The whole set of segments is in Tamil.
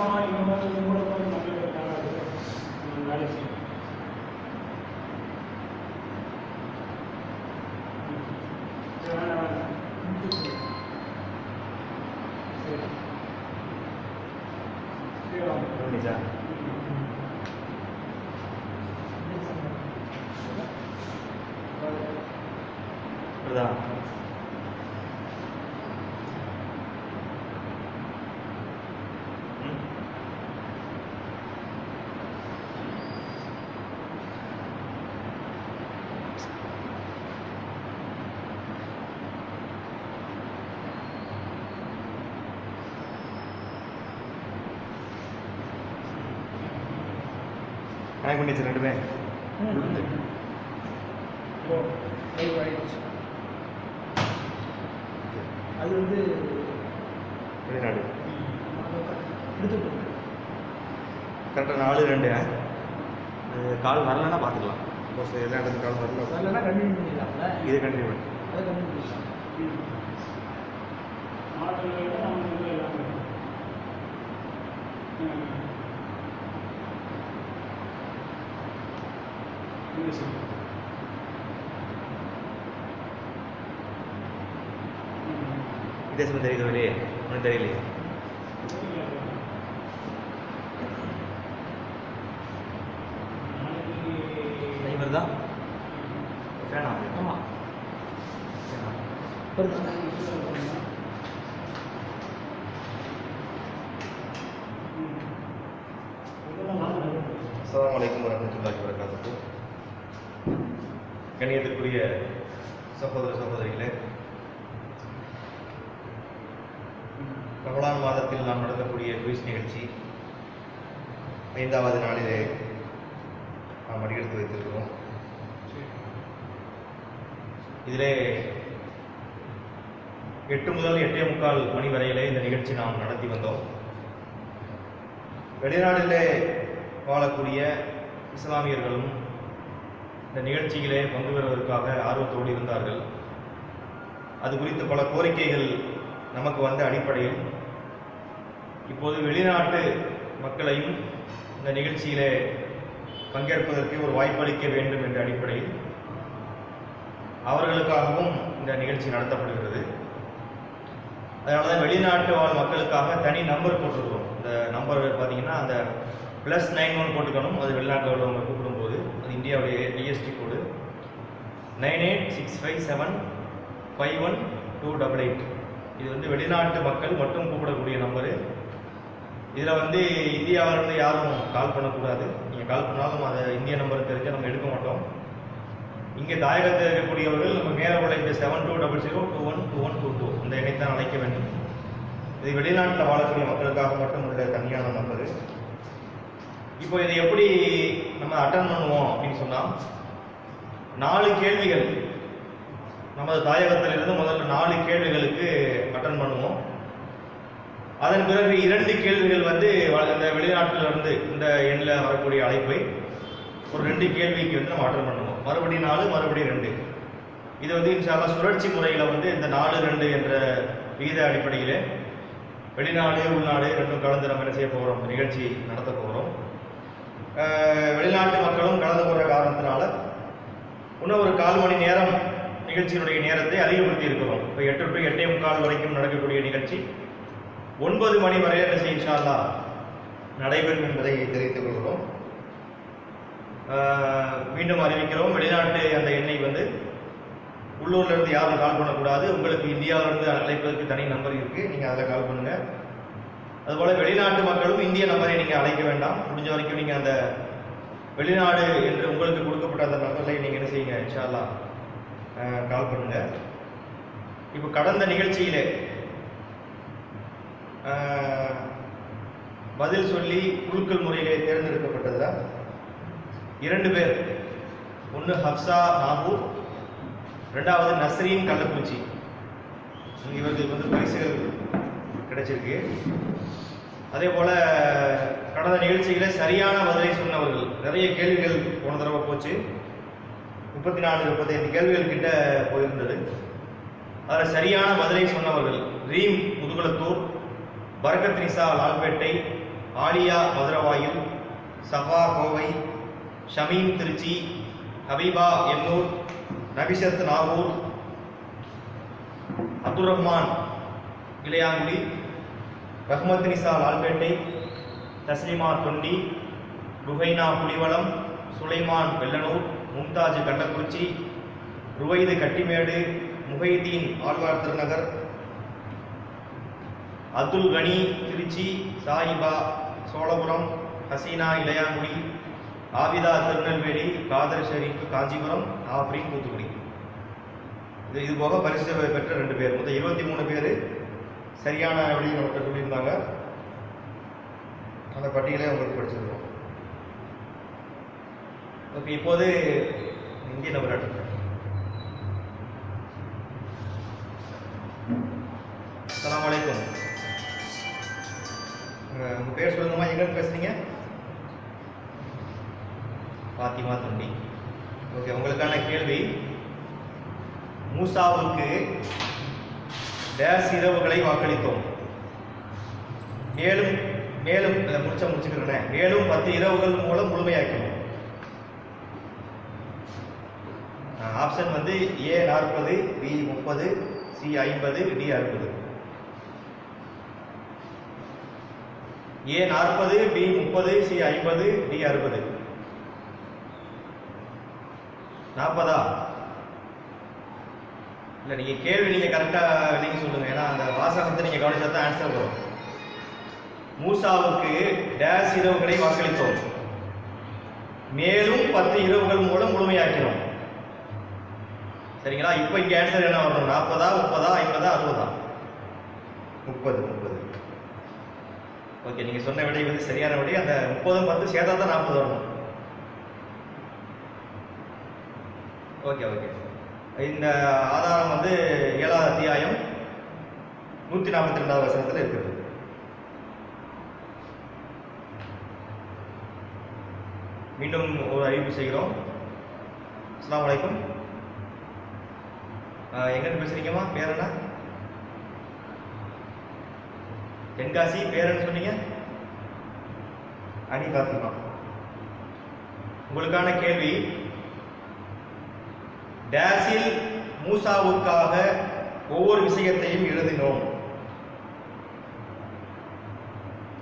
போனால் இவங்க கூட போய் மக்கள் இருக்காங்க வேலை செய்யும். கனெக்ட் பண்ணிச்சு ரெண்டுமே. அது வந்து வெளிநாடு எடுத்துட்டு கரெக்டாக 4-2 கால் வரலன்னா பார்த்துக்கலாம். சப்போஸ் எல்லா இடத்துக்கு கால் வரல வரலன்னா கண்டினியூ பண்ணிடலாம்ல. இது கண்டினியூ பண்ணி அதை கண்டினியூ பண்ணிடலாம். வித்தியாசம் தெரியுது வெளியே ஒன்றும் தெரியலையே. இவர் தான் வேணாம். ஆமாம் அஸ்ஸலாமு அலைக்கும் வரஹ்மத்துல்லாஹி வபரகாத்துஹு. கண்ணியத்திற்குரிய சகோதர சகோதரிகளே, ரமலான் மாதத்தில் நாம் நடத்தக்கூடிய குயிஸ் நிகழ்ச்சி 5வது நாளிலே நாம் அடியெடுத்து வைத்திருக்கிறோம். இதிலே 8 முதல் 8:45 மணி வரையிலே இந்த நிகழ்ச்சி நாம் நடத்தி வந்தோம். வெளிநாட்டிலே வாழக்கூடிய இஸ்லாமியர்களும் இந்த நிகழ்ச்சியிலே பங்கு பெறுவதற்காக ஆர்வத்தோடு இருந்தார்கள். அது குறித்து பல கோரிக்கைகள் நமக்கு வந்த அடிப்படையில் இப்போது வெளிநாட்டு மக்களையும் இந்த நிகழ்ச்சியிலே பங்கேற்பதற்கு ஒரு வாய்ப்பளிக்க வேண்டும் என்ற அடிப்படையில் அவர்களுக்காகவும் இந்த நிகழ்ச்சி நடத்தப்படுகிறது. அதனால தான் வெளிநாட்டு வாழ் மக்களுக்காக தனி நம்பர் போட்டிருக்கிறோம். இந்த நம்பர் பார்த்தீங்கன்னா அந்த +91 போட்டுக்கணும். அது வெளிநாட்டில் உள்ளவங்க கூப்பிடும்போது அது இந்தியாவுடைய ஐஎஸ்டி கோடு 9865751288. இது வந்து வெளிநாட்டு மக்கள் மட்டும் கூப்பிடக்கூடிய நம்பரு. இதில் இந்தியாவிலிருந்து யாரும் கால் பண்ணக்கூடாது. நீங்கள் கால் பண்ணாலும் அதை இந்திய நம்பர் தெரிஞ்சு நம்ம எடுக்க மாட்டோம். இங்கே தாயகத்தில் இருக்கக்கூடியவர்கள் நம்ம மேலே உள்ள இந்த 7200212122 இந்த எண்ணைத்தான் அழைக்க வேண்டும். இது வெளிநாட்டில் வாழக்கூடிய மக்களுக்காக மட்டும் உள்ள தனியான நம்பரு. இப்போ இதை எப்படி நம்ம அட்டன் பண்ணுவோம் அப்படின்னு சொன்னால் 4 கேள்விகள் நமது தாயகத்திலிருந்து முதல்ல 4 கேள்விகளுக்கு அட்டன் பண்ணுவோம். அதன் பிறகு 2 கேள்விகள் இந்த வெளிநாட்டிலிருந்து இந்த எண்ணில் வரக்கூடிய அழைப்பை ஒரு 2 கேள்விக்கு நம்ம அட்டன் பண்ணுவோம். மறுபடியும் 4 மறுபடியும் 2. இது இன்ஷா அல்லாஹ் சுழற்சி முறையில் இந்த 4-2 என்ற விகித அடிப்படையில் வெளிநாடு உள்நாடு ரெண்டும் கலந்து நம்ம என்ன செய்ய போகிறோம், நிகழ்ச்சி நடத்த போகிறோம். வெளிநாட்டு மக்களும் கலந்து கொண்ட காரணத்தினால இன்னும் ஒரு 1/4 மணி நேரம் நிகழ்ச்சியினுடைய நேரத்தை அதிகப்படுத்தி இருக்கிறோம். இப்போ 8 to 8:45 வரைக்கும் நடக்கக்கூடிய நிகழ்ச்சி 9 மணி வரை என்ன செய்ய இன்ஷா அல்லாஹ் நடைபெறும் என்பதை தெரிவித்துக் கொள்கிறோம். மீண்டும் அறிவிக்கிறோம். வெளிநாட்டு அந்த எண்ணை உள்ளூர்ல இருந்து யாரும் கால் பண்ணக்கூடாது. உங்களுக்கு இந்தியாவிலிருந்து அழைப்பதற்கு தனி நம்பர் இருக்கு, நீங்க அதில் கால் பண்ணுங்க. அதுபோல வெளிநாட்டு மக்களும் இந்திய நம்பரை நீங்க அழைக்க வேண்டாம். முடிஞ்ச வரைக்கும் நீங்க அந்த வெளிநாடு என்று உங்களுக்கு கொடுக்கப்பட்ட அந்த நம்பரை நீங்க என்ன செய்யுங்க, இன்ஷா அல்லாஹ் கால் பண்ணுங்க. இப்போ கடந்த நிகழ்ச்சியிலே பதில் சொல்லி குழுக்கள் முறையிலே தேர்ந்தெடுக்கப்பட்டதுல 2 பேர், ஒன்று ஹப்சா நாகூர், 2வது நஸ்ரீன் கள்ளக்குறிச்சி. இவர்களுக்கு பரிசுகள் கிடைச்சிருக்கு. அதே போல கடந்த நிகழ்ச்சிகளை சரியான பதிலை சொன்னவர்கள், நிறைய கேள்விகள் போன தடவை போச்சு, 34-35 கேள்விகள் கிட்ட போயிருந்தது. அதில் சரியான பதிலை சொன்னவர்கள் ரீம் முதுகுளத்தூர், பரக்கத் நிசா லால்பேட்டை, ஆலியா மதுரவாயில், சஃபா கோவை, ஷமீம் திருச்சி, ஹபீபா எண்ணூர், நபிஷத் நாகூர், அப்துல் ரஹ்மான் இளையாங்குடி, ரஹ்மத் நிசா லால்பேட்டை, தஸ்லிமா தொண்டி, ருஹைனா புலிவளம், சுலைமான் வெள்ளனூர், மும்தாஜ் கள்ளக்குறிச்சி, ருவைது கட்டிமேடு, முஹைதீன் ஆழ்வார் திருநகர், அப்துல் கனி திருச்சி, சாயிபா சோழபுரம், ஹசீனா இளையாங்குடி, ஆபிதா திருநெல்வேலி, காதர் ஷெரீப் காஞ்சிபுரம், ஆப்ரீன் தூத்துக்குடி. இது போக பரிசு பெற்ற 2 பேர், மொத்தம் 23 பேர் சரியான வழியில் நம்மகிட்ட சொல்லியிருந்தாங்க. அந்த பட்டியலை உங்களுக்கு படிச்சிருக்கோம். ஓகே, இப்போது இந்திய நபர் அடுத்து. அஸ்ஸலாமு அலைக்கும். உங்கள் பேர் சொல்லுங்கம்மா, எங்கே பேசுறீங்க? பாத்திமா தொண்டி. ஓகே, உங்களுக்கான கேள்வி, மூசாவுக்கு டேஸ் இரவுகளை வாக்களித்தோம், மேலும் மேலும் முடிச்சுக்கிறேன், மேலும் 10 இரவுகள் மூலம் முழுமையாக்கணும். ஆப்ஷன் வந்து A 40, B 30, C 50, D 60. A 40, B 30, C 50, D 60. 40ஆ? இல்லை, நீங்கள் கேள்வி கரெக்டாக நீங்கள் சொல்லுங்கள். ஏன்னா அந்த வாசகத்தை நீங்கள் கவனிச்சா தான் ஆன்சர் வரும். மூசாவுக்கு டேஸ் இரவுகளை வாக்களித்தோம், மேலும் 10 இரவுகள் மூலம் முழுமையாக்கிறோம். சரிங்களா? இப்போ இங்கே ஆன்சர் என்ன வரணும்? 40ஆ, 30ஆ, 50ஆ, 60ஆ? 30. ஓகே, நீங்கள் சொன்ன விடை வந்து சரியான விடை. அந்த 30 10 சேர்த்தா தான் 40 வரணும். ஓகே. இந்த ஆதாரம் வந்து 7ஆம் அத்தியாயம் 142வது வசனத்தில் இருக்கிறது. மீண்டும் ஒரு அறிவிப்பு செய்கிறோம். அஸ்ஸலாமு அலைக்கும். எங்கிருந்து பேசுறீங்கம்மா? பேர் என்ன? தென்காசி. பேர் என்ன சொன்னீங்க? அனி பாத்திமா. உங்களுக்கான கேள்வி, டேஸில் மூசாவுக்காக ஒவ்வொரு விஷயத்தையும் எழுதினோம்.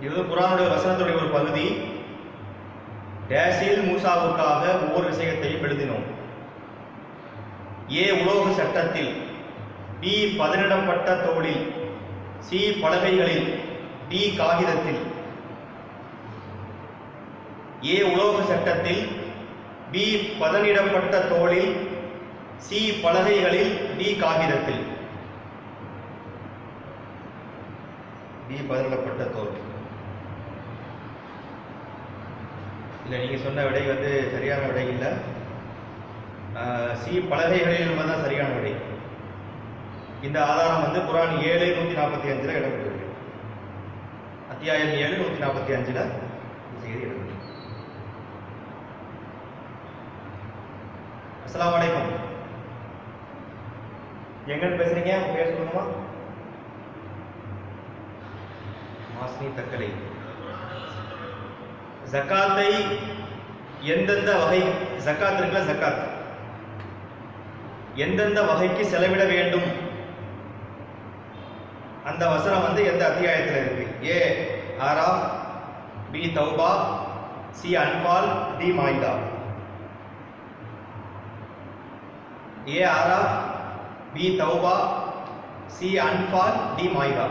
இது குர்ஆனுடைய வசனத்துடைய ஒரு பகுதி. டேஸில் மூசாவுக்காக ஒவ்வொரு விஷயத்தையும் எழுதினோம். A உலோக சட்டத்தில், B பதனிடப்பட்ட தோளில், C பலகைகளில், D காகிதத்தில். A உலோக சட்டத்தில், B பதனிடப்பட்ட தோளில், C பலகைகளில், D காகிதத்தில். B பதனிடப்பட்ட தோல். இல்லை, நீங்கள் சொன்ன விடை வந்து சரியான விடை இல்லை. C பலகைகளில் தான் சரியான விடை. இந்த ஆதாரம் வந்து குர்ஆன் 7:145 இடம்பெற்றிருக்கு. அத்தியாயம் 7:145 செய்தி இடம்பெற்று. அஸ்ஸலாமு அலைக்கும். எங்க பேசுறீங்க? உங்க பேர் சொல்லுங்கம்மா. மாஸ்னி தக்கலை. ஜகாத்தை எந்தெந்த வகை, ஜகாத் இருக்குல்ல, ஜகாத் எந்தெந்த வகைக்கு செலவிட வேண்டும், அந்த வசனம் வந்து எந்த அத்தியாயத்தில் இருக்கு? A ஆராஃப், B தௌபா, C அன்பால், D மாயிதா. A ஆராஃப், B தௌபா, C அன்பால், D மாயிதா.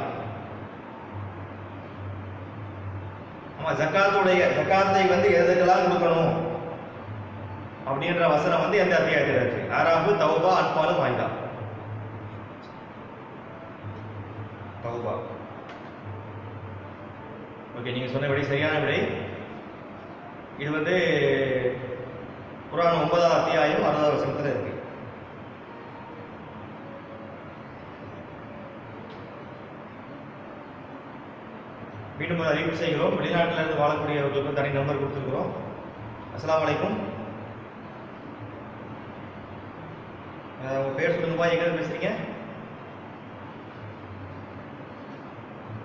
ஆமா, ஜகாத்தை வந்து எதுக்கெல்லாம் கொடுக்கணும் அப்படின்ற வசனம் வந்து எந்த அத்தியாயத்தில் இருக்கு? ஆராஃபு, தௌபா, அன்பால், மாயிதா. தௌபா. ஓகே, நீங்க சொன்ன விடை சரியான விடை. இது வந்து குர்ஆன் 9ஆம் அத்தியாயம் 60வது வசனத்தில் இருக்கு. மீண்டும் ஒரு அறிவிப்பு செய்கிறோம். வெளிநாட்டில் இருந்து வாழக்கூடியவர்களுக்கு தனி நம்பர் கொடுத்துருக்கிறோம். அஸ்ஸலாமு அலைக்கும். உங்க பேர் சொல்லுங்கப்பா, எங்க பேசுறீங்க?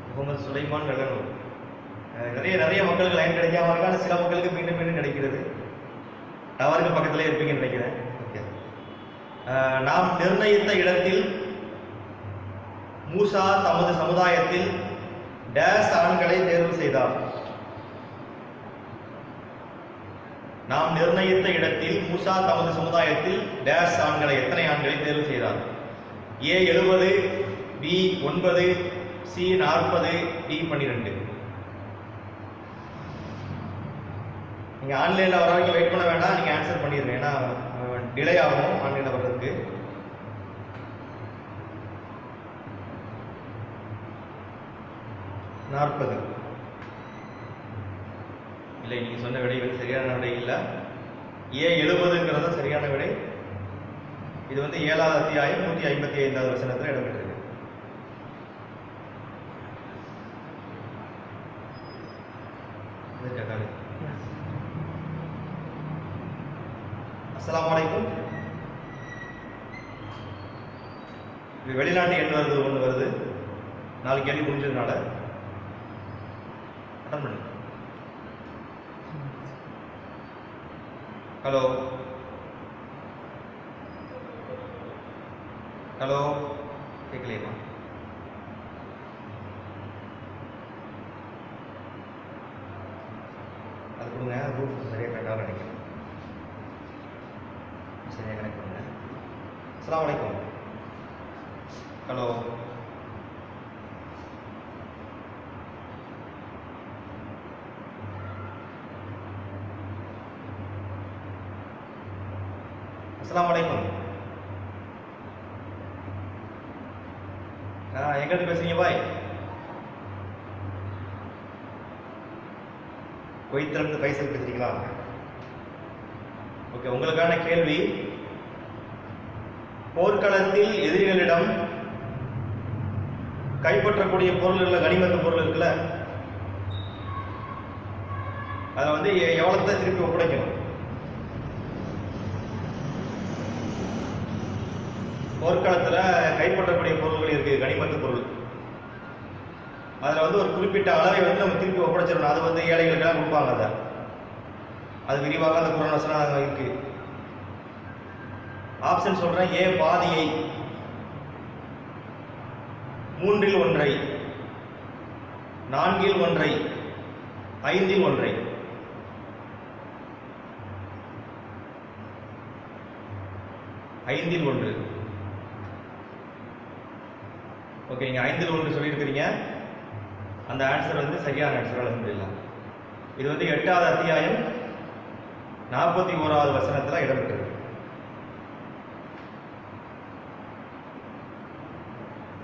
முகமது சுலைமான் வெள்ளனூர். நிறைய நிறைய மக்களுக்கு லைன் கிடைக்காம இருக்கான, சில மக்களுக்கு மீண்டும் மீண்டும் கிடைக்கிறது. டவருக்கு பக்கத்திலே இருப்பீங்கன்னு நினைக்கிறேன். ஓகே. நாம் நிர்ணயித்த இடத்தில் மூசா தமது சமுதாயத்தில் டேஸ் ஆண்களை தேர்வு செய்தார். நாம் நிர்ணயித்த இடத்தில் மூசா தமது சமுதாயத்தில் டேஸ் ஆண்களை, எத்தனை ஆண்களை தேர்வு செய்தார்? A 70, B 9, C 40, D 12. நீங்க ஆன்லைன்ல வர வரைக்கும் வெயிட் பண்ண வேண்டாம், நீங்க ஆன்சர் பண்ணிடுங்க. ஏன்னா டிலே ஆகும் ஆன்லைன்ல வர்றதுக்கு. நாற்பது இல்லை, நீங்க சொன்ன விடை வந்து சரியான விடை இல்லை. A 70ங்கிறது சரியான விடை. இது வந்து 7வது அத்தியாயம் 155வது வசனத்தில் இடம்பெற்றிருக்கு. அஸ்ஸலாமு அலைக்கும். இது வெளிநாட்டு எண் வருது, ஒன்று வருது. நாளைக்கு கேள்வி முடிஞ்சதுனால அட்டன் பண்ணு. ஹலோ ஹலோ, கேட்கலையா? அது கொடுங்க, ரூட் சரியாக கரெக்டாக நினைக்கிறேன். சரியாக கனெக்ட் பண்ணுங்க. அஸ்ஸலாமு அலைக்கும். ஹலோ அஸ்ஸலாமு அலைக்கும். எங்கிட்ட பேசுறீங்க பாய்? குவைத்திலிருந்து பைசல் பேசுறீங்களா? ஓகே. உங்களுக்கான கேள்வி, போர்க்களத்தில் எதிரிகளிடம் கைப்பற்றக்கூடிய பொருள், கனிமத்து பொருள் இருக்குல்ல, அதை வந்து எவ்வளவு திருப்பி ஒப்படைக்கணும்? போர்க்களத்துல கைப்பற்றக்கூடிய பொருள்கள் இருக்கு, கனிமத்து பொருள். அதுல வந்து ஒரு குறிப்பிட்ட அளவை வந்து நம்ம திருப்பி ஒப்படைச்சிடணும். அது வந்து ஏழைகளுக்கெல்லாம் கொடுப்பாங்க. அது விரிவாக அந்த குர்ஆன் வசனம் இருக்கு. ஆப்ஷன் சொல்றேன். A பாதியை, 3இல் 1, 4இல் 1, 5இல் 1. ஐந்தில் 1. ஓகே, நீங்க 5இல் 1 சொல்லியிருக்கிறீங்க. அந்த ஆன்சர் வந்து சரியான ஆன்சர். அல்ஹம்துலில்லாஹ். இது வந்து 8வது அத்தியாயம் 41வது வசனத்துல இடம்பெற்றது.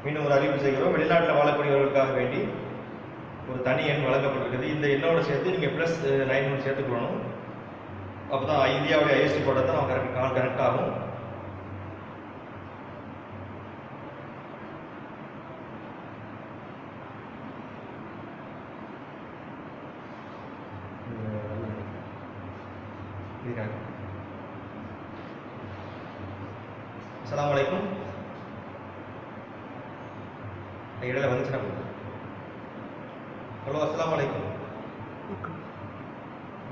மீண்டும் ஒரு அறிவிப்பு செய்கிறோம். வெளிநாட்டில் வாழக்கூடியவர்களுக்காக வேண்டி ஒரு தனி எண் வழங்கப்பட்டிருக்குது. இந்த எண்ணோட சேர்த்து நீங்க +9 சேர்த்துக்கணும். அப்பதான் இந்தியாவுடைய ஐஎஸ்டி கோட்டை தான் நம்ம கனெக்ட் ஆகும். அஸ்ஸலாமு அலைக்கும். இடையில வந்துச்சுன்னா ஹலோ, அஸ்ஸலாமு அலைக்கும்.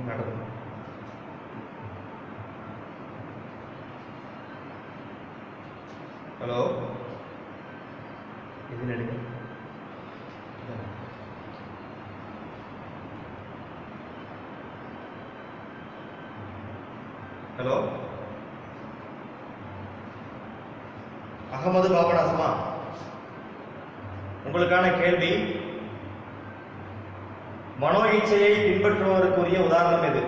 மேடம், ஹலோ, இது நடுங்க. ஹலோ, அகமது பாபநாசமா? உங்களுக்கான கேள்வி, மனோ இச்சையை பின்பற்றுவதற்குரிய உதாரணம் எது?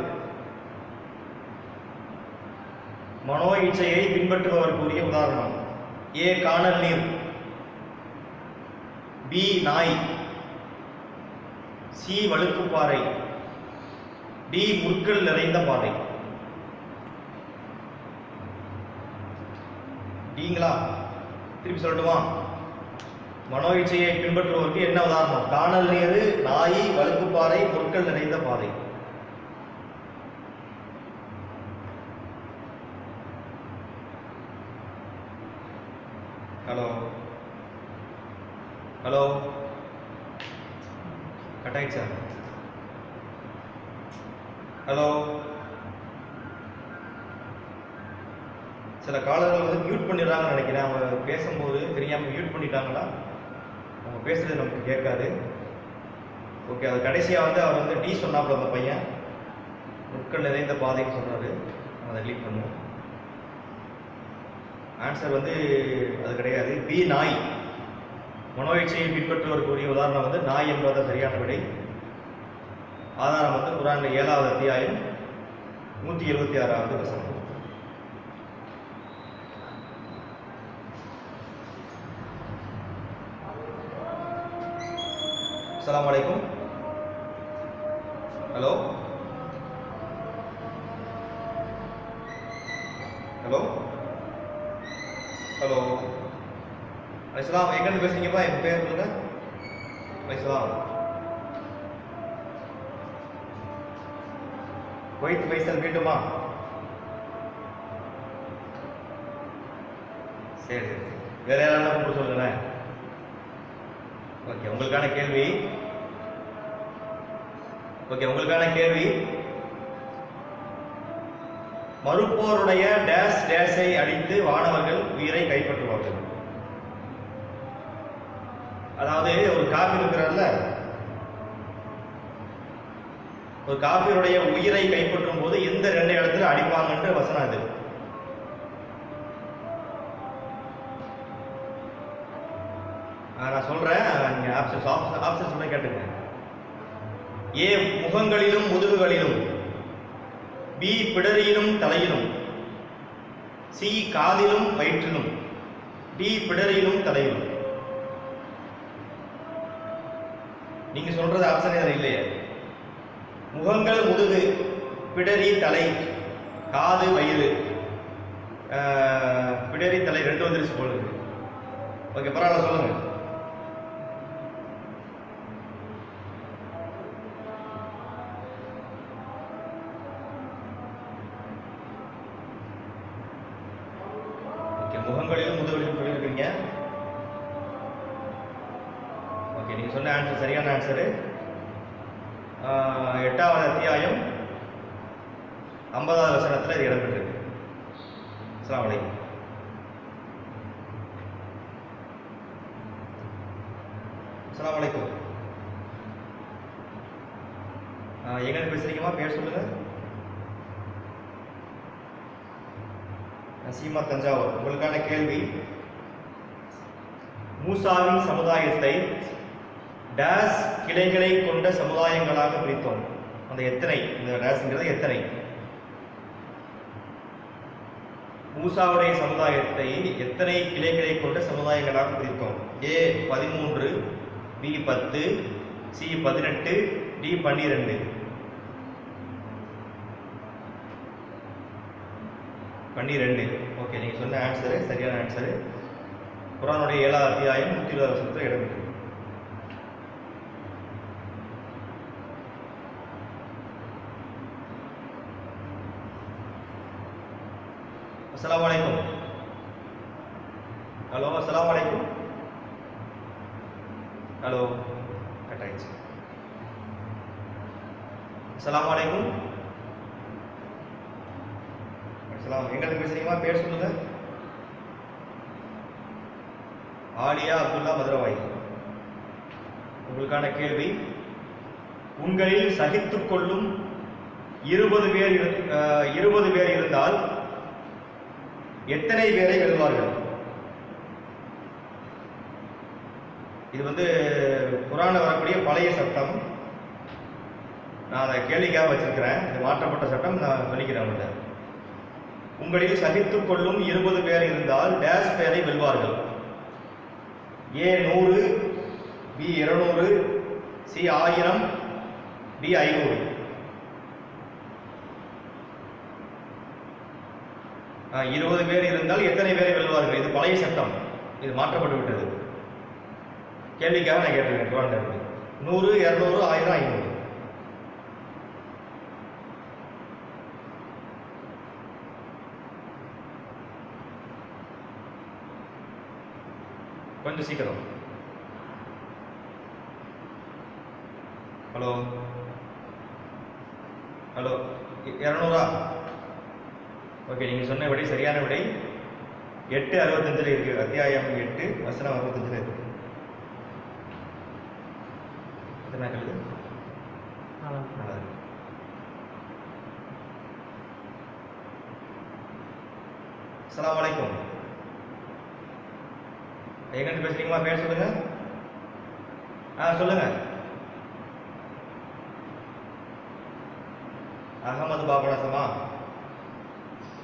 மனோ இச்சையை பின்பற்றுவதற்குரிய உதாரணம். A காணல் நீர், B நாய், C வழுக்குப்பாறை, D முட்கள் நிறைந்த பாதை. டீங்களா? திருப்பி சொல்லட்டுமா? மனோ இச்சையை பின்பற்றுவதற்கு என்ன உதாரணம்? காணல் நீர், நாய், வழுக்குப்பாறை, முட்கள் நிறைந்த பாதை. ஹலோ ஹலோ, கட் ஆயிடுச்சா? ஹலோ. சில காலர்கள் வந்து மியூட் பண்ணிடுறாங்கன்னு நினைக்கிறேன். அவங்க பேசும்போது தெரியாமல் மியூட் பண்ணிட்டாங்கன்னா அவங்க பேசுறது நமக்கு கேட்காது. ஓகே, அது கடைசியாக வந்து அவர் வந்து டி சொன்னாப்புல அந்த பையன் முட்கள் நிறைந்த பாதைன்னு சொல்கிறாரு. அதை கிளிக் பண்ணுவோம். ஆன்சர் வந்து அது கிடையாது. பி நாய். மனோயிச்சையை பின்பற்றுவதற்குரிய உதாரணம் வந்து நாய் என்பது சரியான விடை. ஆதாரம் வந்து குர்ஆன் 7வது அத்தியாயம் 176வது வசனம். அஸ்ஸலாமு அலைக்கும். Hello hello hello. அலைஹிஸ்ஸலாம். எங்கிருந்து பேசுறீங்கப்பா? என் பேர் சொல்லுங்க. அலைஹிஸ்ஸலாம். குவைத் ஃபைசல் மீண்டுமா? சரி சரி. வேற யாராவது கூப்பிட்டு சொல்லுங்களேன். ஓகே, உங்களுக்கான கேள்வி மறுப்போருடைய டேஷ் டேஷை அடித்து வானவர்கள் உயிரை கைப்பற்றுவார்கள். அதாவது ஒரு காஃபிர் இருக்கிறார்ல, ஒரு காஃபிருடைய உயிரை கைப்பற்றும் போது எந்த 2 இடத்துல அடிப்பாங்கன்ற வசனம் அது. நான் சொல்றேன், நீங்க ஆப்ஷன் சொல்ல கேட்டுங்க. ஏ முகங்களிலும் முதுகுகளிலும், பி பிடரியிலும் தலையிலும், சி காதிலும் வயிற்றிலும், டி பிடரியிலும் தலையிலும். நீங்க சொல்றது ஆப்ஷன் இதுல இல்லையே. முகங்கள் முதுகு, பிடரி தலை, காது வயிறு, பிடரி தலை 2 வந்துருச்சு போல இருக்கு. ஓகே, பரவாயில்ல, சொல்லுங்க. முகங்களிலும் முதுகலிலும் சொல்லியிருக்கீங்க. ஓகே, நீங்க சொன்ன ஆன்சர் சரியான ஆன்சரு. 8வது அத்தியாயம் 50வது வசனத்தில் இது இடம்பெற்றிருக்கு. அஸ்ஸலாமு அலைக்கும். அஸ்ஸலாமு அலைக்கும். எங்க பேசுறீங்கம்மா? பேர் சொல்லுங்க. நசீமா, தஞ்சாவூர். உங்களுக்கான கேள்வி, மூசாவின் சமுதாயத்தை டேஸ் கிளைகளை கொண்ட சமுதாயங்களாக பிரித்தோம். அந்த எத்தனை, இந்த டேஸ்ங்கிறது எத்தனை? மூசாவுடைய சமுதாயத்தை எத்தனை கிளைகளை கொண்ட சமுதாயங்களாக பிரித்தோம்? ஏ 13, பி 10, சி 18, டி 12. 12. ஓகே, நீங்க சொன்ன ஆன்சரு சரியான ஆன்சரு. குர்ஆனுடைய 7வது அத்தியாயம் 120வது வசனத்தில் இடம்பெற்று. அஸ்ஸலாமு அலைக்கும். ஹலோ, அஸ்ஸலாமு அலைக்கும். ஹலோ, கட் ஆயிடுச்சு. அஸ்ஸலாமு அலைக்கும். எங்க பேசுறீங்களா? பேர் சொல்லுங்க. ஆலியா அப்துல்லா, மதுரவாய். உங்களுக்கான கேள்வி, உங்களில் சகித்துக் கொள்ளும் 20 பேர் இருந்தால் எத்தனை பேரை வெல்வார்கள்? இது வந்து குர்ஆன்ல வரக்கூடிய பழைய சட்டம். நான் அதை கேள்விக்காக வச்சிருக்கிறேன். இது மாற்றப்பட்ட சட்டம். நான் சொல்லிக்கிறேன். உங்களில் சகித்துக் கொள்ளும் 20 பேர் இருந்தால் டேஷ் பேரை வெல்வார்கள். ஏ 100, பி 200, சி 1000, டி 500. 20 பேர் இருந்தால் எத்தனை பேரை வெல்வார்கள்? இது பழைய சட்டம். இது மாற்றப்பட்டு விட்டது. கேள்விக்காக நான் கேட்டிருக்கேன். 100, 200, 1000, 500. கொஞ்சம் சீக்கிரம். Hello hello 200? ஓகே, நீங்கள் சொன்ன விடை சரியான விடை. 8:65 இருக்கு. அத்தியாயம் 8 வசனம் 65 இருக்கு. எத்தனை கழுது? அஸ்ஸலாமு அலைக்கும். எங்கிட்ட பேசுறீங்களா? பேர் சொல்லுங்க. சொல்லுங்க. அகமது பாபநாசமா?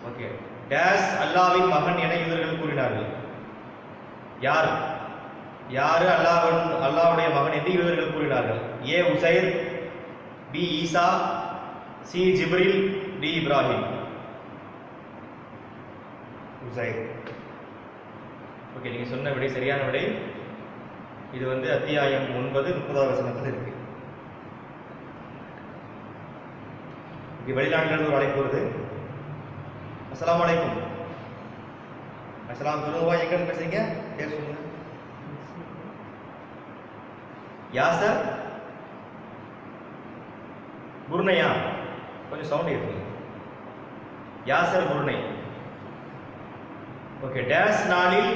ஓகே. டேஸ் அல்லாவின் மகன் என யூதர்கள் கூறினார்கள். யார் யாரு அல்லாஹ்வுடைய மகன் என்று யூதர்கள் கூறினார்கள்? ஏ உசைர், பி ஈசா, சி ஜிப்ரில், டி இப்ராஹிம். உசைர். ஓகே, நீங்க சொன்ன விடை சரியான விடை. இது வந்து அத்தியாயம் 9 30வது வசனத்தில் இருக்கு. இங்கே வெளிநாட்டிலிருந்து ஒரு அழைப்பு வருது. அஸ்ஸலாமு அலைக்கும். அஸ்ஸலாம். சொல்லுங்க, எங்க இருந்து பேசுறீங்க? பேர் சொல்லுங்க. யாசர் புர்னையா? கொஞ்சம் சவுண்ட் ஏற்றுங்க. யாசர் புர்னை. ஓகே. டேஸ் நாளில்,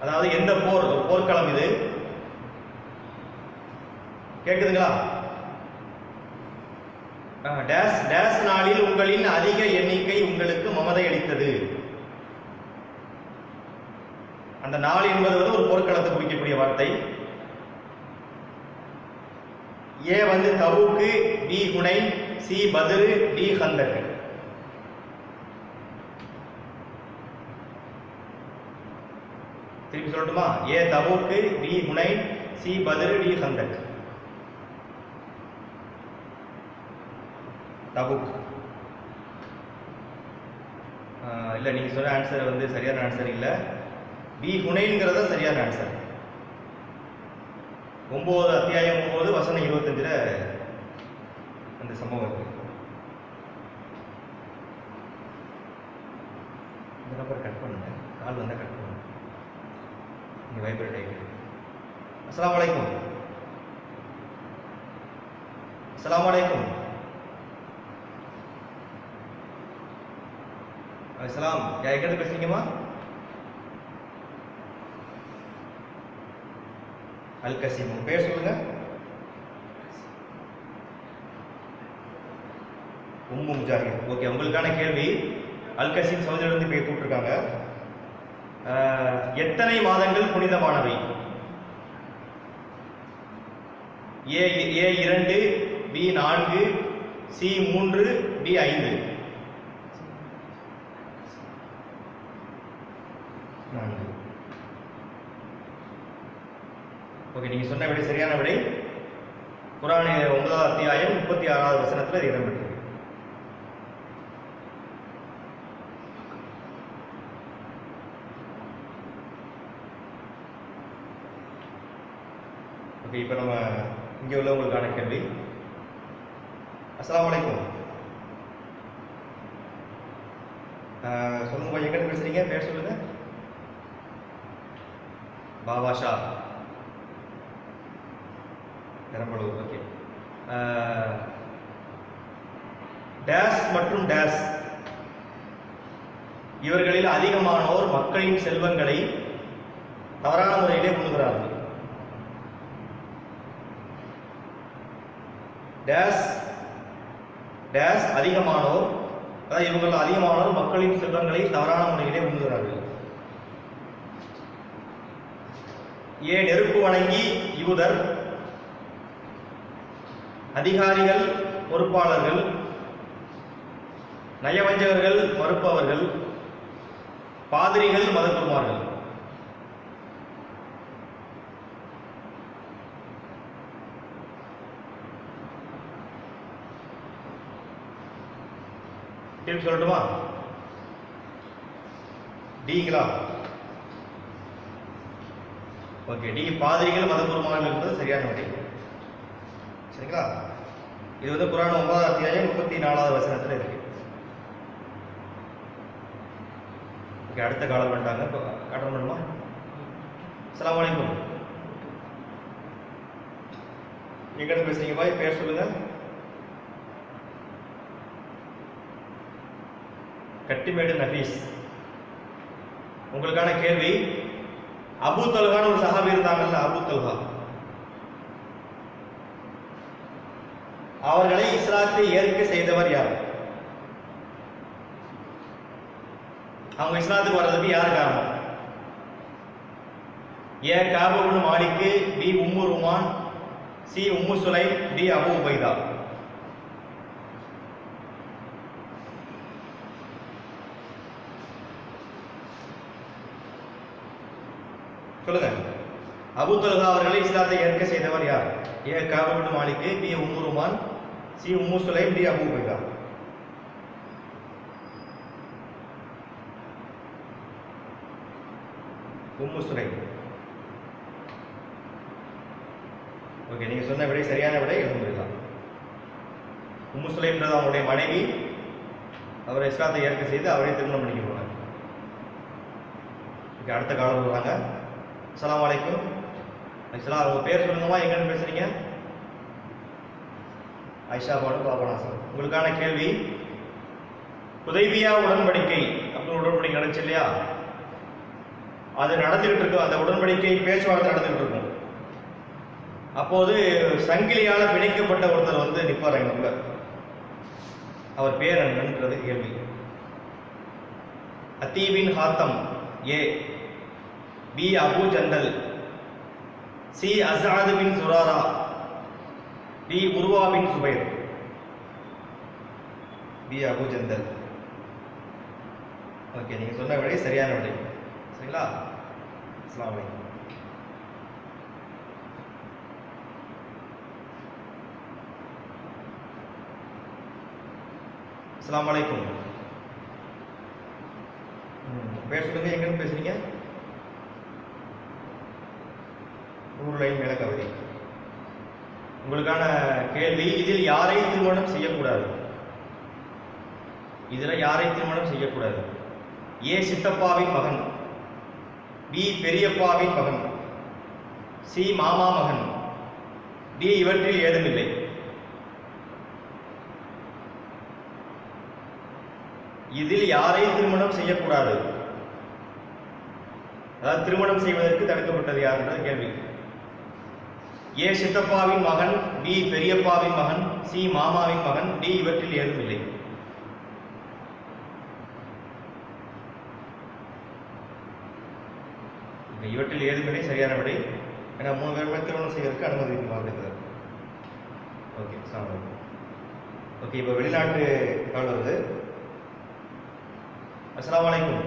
அதாவது எந்த போர்க்களம் இது? கேக்குதுங்களா? டேஸ் நாளில் உங்களின் அதிக எண்ணிக்கை உங்களுக்கு மமதை அளித்தது. அந்த நாள் என்பது வந்து ஒரு போர்க்களத்தை குறிக்கக்கூடிய வார்த்தை. ஏ வந்து Tabuk, B Hunain, C Badr, D Khandaq. திருப்பி சொல்லட்டுமா? A Tabuk, B Hunain, C Badr, D Khandaq. Tabuk. இல்ல, நீங்க சொன்ன ஆன்சர் வந்து சரியான ஆன்சர் இல்ல. பி ஹுனைன்ங்கிறத சரியான ஆன்சர். 9 அத்தியாயம் 9 வசனம் 25 அந்த சம்பவம் இருக்கு. இந்த நம்பர் கட் பண்ணுங்க. கால் வந்தா கட் பண்ணுங்க. நீங்க வைப்ரேட் ஆகிட்டு. அஸ்ஸலாமு அலைக்கும். அஸ்ஸலாமு அலைக்கும். அஸ்ஸலாம். எங்க பேசுறீங்கம்மா? அல் கசீம். உங்க பேர் சொல்லுங்க. உம்மு முஜாஹித். ஓகே, உங்களுக்கான கேள்வி. அல் கசீம் சவுதியிலிருந்து போய் கூப்பிட்டுருக்காங்க. எத்தனை மாதங்கள் புனிதமானவை? ஏ 2, பி 4, சி 3, டி 5. 4. ஓகே, நீங்க சொன்ன விடை சரியான விடை. குர்ஆன் 9வது அத்தியாயம் 36வது வசனத்தில் இது இடம்பெற்றிருக்கு. ஓகே, இப்போ நம்ம இங்கே உள்ளவங்களுக்கான கேள்வி. அஸ்ஸலாமு அலைக்கும். சொல்லுங்க, எங்க பேசுறீங்க? பேர் சொல்லுங்க. பாபாஷா, பெரம்பலூர். ஓகே. டேஸ் மற்றும் டேஸ் இவர்களில் அதிகமானோர் மக்களின் செல்வங்களை தவறான முறையிலே உண்ணுகிறார்கள். டேஸ் டேஸ் அதிகமானோர், அதாவது இவர்கள் அதிகமானோர் மக்களின் செல்வங்களை தவறான முறையிலே உண்ணுகிறார்கள். ஏ நெருப்பு வணங்கி யூதர், அதிகாரிகள் பொறுப்பாளர்கள், நயவஞ்சகர்கள் மறுப்பவர்கள், பாதிரிகள் மதகுருமார்கள். திருப்பி சொல்லட்டுமா? டீங்களா? ஓகே, டி பாதிரிகள் மதகுருமார்கள் என்பது சரியான விடை. சரிங்களா? இது வந்து குர்ஆன் 9வது அத்தியாயம் 34வது வசனத்தில் இருக்கு. ஓகே, அடுத்த காலம் வந்துட்டாங்க. அட்டன் பண்ணுமா? அஸ்ஸலாமு அலைக்கும். எங்க பேசுறீங்க பாய்? பேர் சொல்லுங்க. கட்டிமேடு நபீஸ். உங்களுக்கான கேள்வி, அபூ தல்ஹான்னு ஒரு சஹாபி இருந்தாங்கல்ல, அபூ தல்ஹா, அவர்களை இஸ்லாத்தை ஏற்க செய்தவர் யார்? அவங்க இஸ்லாத்துக்கு வர்றதுக்கு யார் காரணம்? ஏ காபு இப்னு மாலிக், பி உம்மு ருமான், சி உம்மு சுலைம், டி அபூ உபைதா. சொல்லுங்க. அபூ தல்ஹா அவர்களை இஸ்லாத்தை ஏற்க செய்தவர் யார்? ஏ காபு இப்னு மாலிக், பி உம்மு ருமான், சி உம்மு சுலைம், டி அபூ உபைதா. உம்மு சுலைம். ஓகே, நீங்க சொன்ன விடை சரியான விடை. எழுந்துடலாம். உம்மு சுலைம்ன்றது அவங்களுடைய மனைவி. அவரை இஸ்லாத்தை ஏற்க செய்து அவரை திருமணம் பண்ணிக்க போறாங்க. ஓகே, அடுத்த காலம் வருவாங்க. அஸ்ஸலாமு அலைக்கும். ஆக்சுவலா அவங்க பேர் சொல்லுங்கம்மா, எங்கன்னு பேசுறீங்க? ஐஷா பானு பாபநாசன். உங்களுக்கான கேள்வி, ஹுதைபியா உடன்படிக்கை அப்படின்னு உடன்படிக்கை நடந்துச்சு இல்லையா? அது நடந்துகிட்டு இருக்கும். அந்த உடன்படிக்கை பேச்சுவார்த்தை நடந்துகிட்டு இருக்கும். அப்போது சங்கிலியால பிணைக்கப்பட்ட ஒருத்தர் வந்து நிற்பார் எங்களுக்குள்ள. அவர் பேர் என்னன்றது கேள்வி. அத்தீபின் ஹாத்தம், ஏ. பி அபு ஜந்தல், சி அஸ்அத் பின் சுராரா, டி உர்வா பின் சுபைர். பி அபு ஜந்தல். ஓகே, நீங்க சொன்ன விடை சரியான விடை. சரிங்களா? அஸ்ஸலாமு அலைக்கும். அஸ்ஸலாமு அலைக்கும். பேர் சொல்லுங்க, எங்கன்னு பேசுறீங்க? ஊர்லைன் மேலக்கவதி. உங்களுக்கான கேள்வி, இதில் யாரை திருமணம் செய்யக்கூடாது? இதுல யாரை திருமணம் செய்யக்கூடாது? ஏ சித்தப்பாவின் மகன், பி பெரியப்பாவின் மகன், சி மாமா மகன், டி இவற்றில் ஏதுமில்லை. இதில் யாரை திருமணம் செய்யக்கூடாது? அதாவது திருமணம் செய்வதற்கு தடுக்கப்பட்டது யாருன்றது கேள்வி. ஏ சித்தப்பாவின் மகன், பி பெரியப்பாவின் மகன், சி மாமாவின் மகன், டி இவற்றில் ஏதுமில்லை. இவற்றில் ஏதுமில்லை சரியான விடை. ஏன்னா 3 பேருமே திருமணம் செய்வதற்கு அனுமதி இருக்கிறது. Okay, okay. இப்போ வெளிநாட்டு கால் வருது. அஸ்ஸலாமு அலைக்கும்.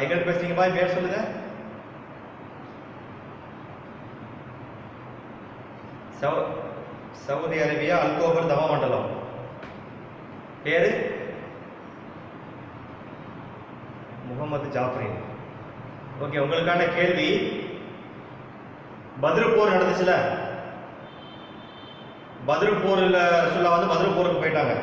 எங்க பேசுறீங்க பாய்? பேர் சொல்லுங்க. சவுதி அரேபியா, அல்கோபர் தவா மண்டலம். பேரு முகமது ஜாஃப்ரி. ஓகே, உங்களுக்கான கேள்வி, பத்ர் போர் நடந்துச்சுல, பத்ர் போர்ல ரசூலுல்லாஹ் வந்து பத்ர் போருக்கு போயிட்டாங்க.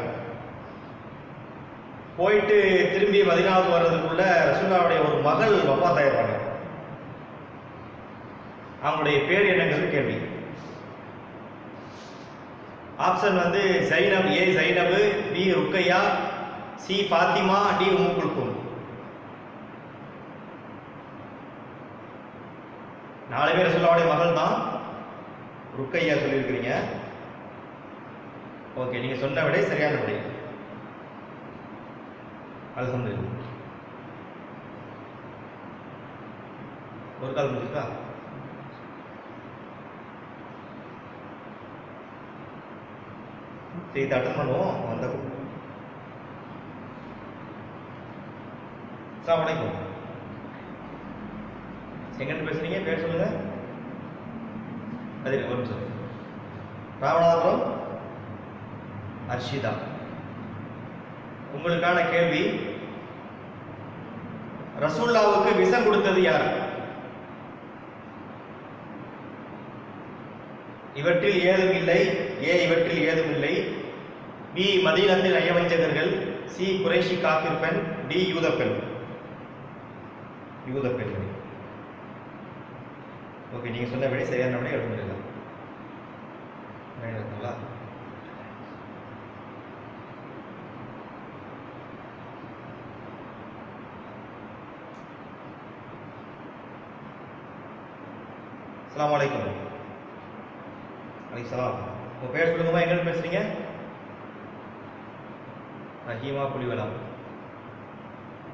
போயிட்டு திரும்பி மதீனாவுக்கு வர்றதுக்குள்ள ரசூலுல்லாஹ்வுடைய ஒரு மகள் வஃபாத் ஆயிடுறாங்க. அவங்களுடைய பேர் என்னங்கிறது கேள்வி. ஆப்ஷன் வந்து Zainab, A Zainab, B Ruqayyah, C Fatima, D Umm Kulthum. 4 பேர் ரசூலுல்லாஹ்வுடைய மகள் தான். ருக்கையா சொல்லியிருக்கிறீங்க. ஓகே, நீங்க சொன்ன விடை சரியான விடை. அல்ஹம்துலில்லாஹ். ஒரு கால் முடிஞ்சுக்கா? சரி, இதை அட்டன் பண்ணுவோம். வந்த அஸ்ஸலாமு அலைக்கும். எங்கிட்ட பேசுறீங்க? பேர் சொல்லுங்க. அது ஒரு நிமிஷம். ராமநாதபுரம் அர்ஷிதா. உங்களுக்கான கேள்வி, ரசூலுல்லாஹ்வுக்கு விஷம் கொடுத்தது யார்? இவற்றில் ஏதும் இல்லை. ஏ இவற்றில் ஏதும் இல்லை. பி மதீனத்தில் நயவஞ்சகர்கள், சி குறைஷி காஃபிர் பெண், டி யூத பெண். யூத பெண். ஓகே, நீங்க சொன்ன விடை சரியான விடை. எழுதுங்களா? அஸ்ஸலாமு அலைக்கும். அலைசலாம். உங்கள் பேர் சொல்லுங்கம்மா, எங்கே பேசுகிறீங்க? ரஹீமா புலிவலா.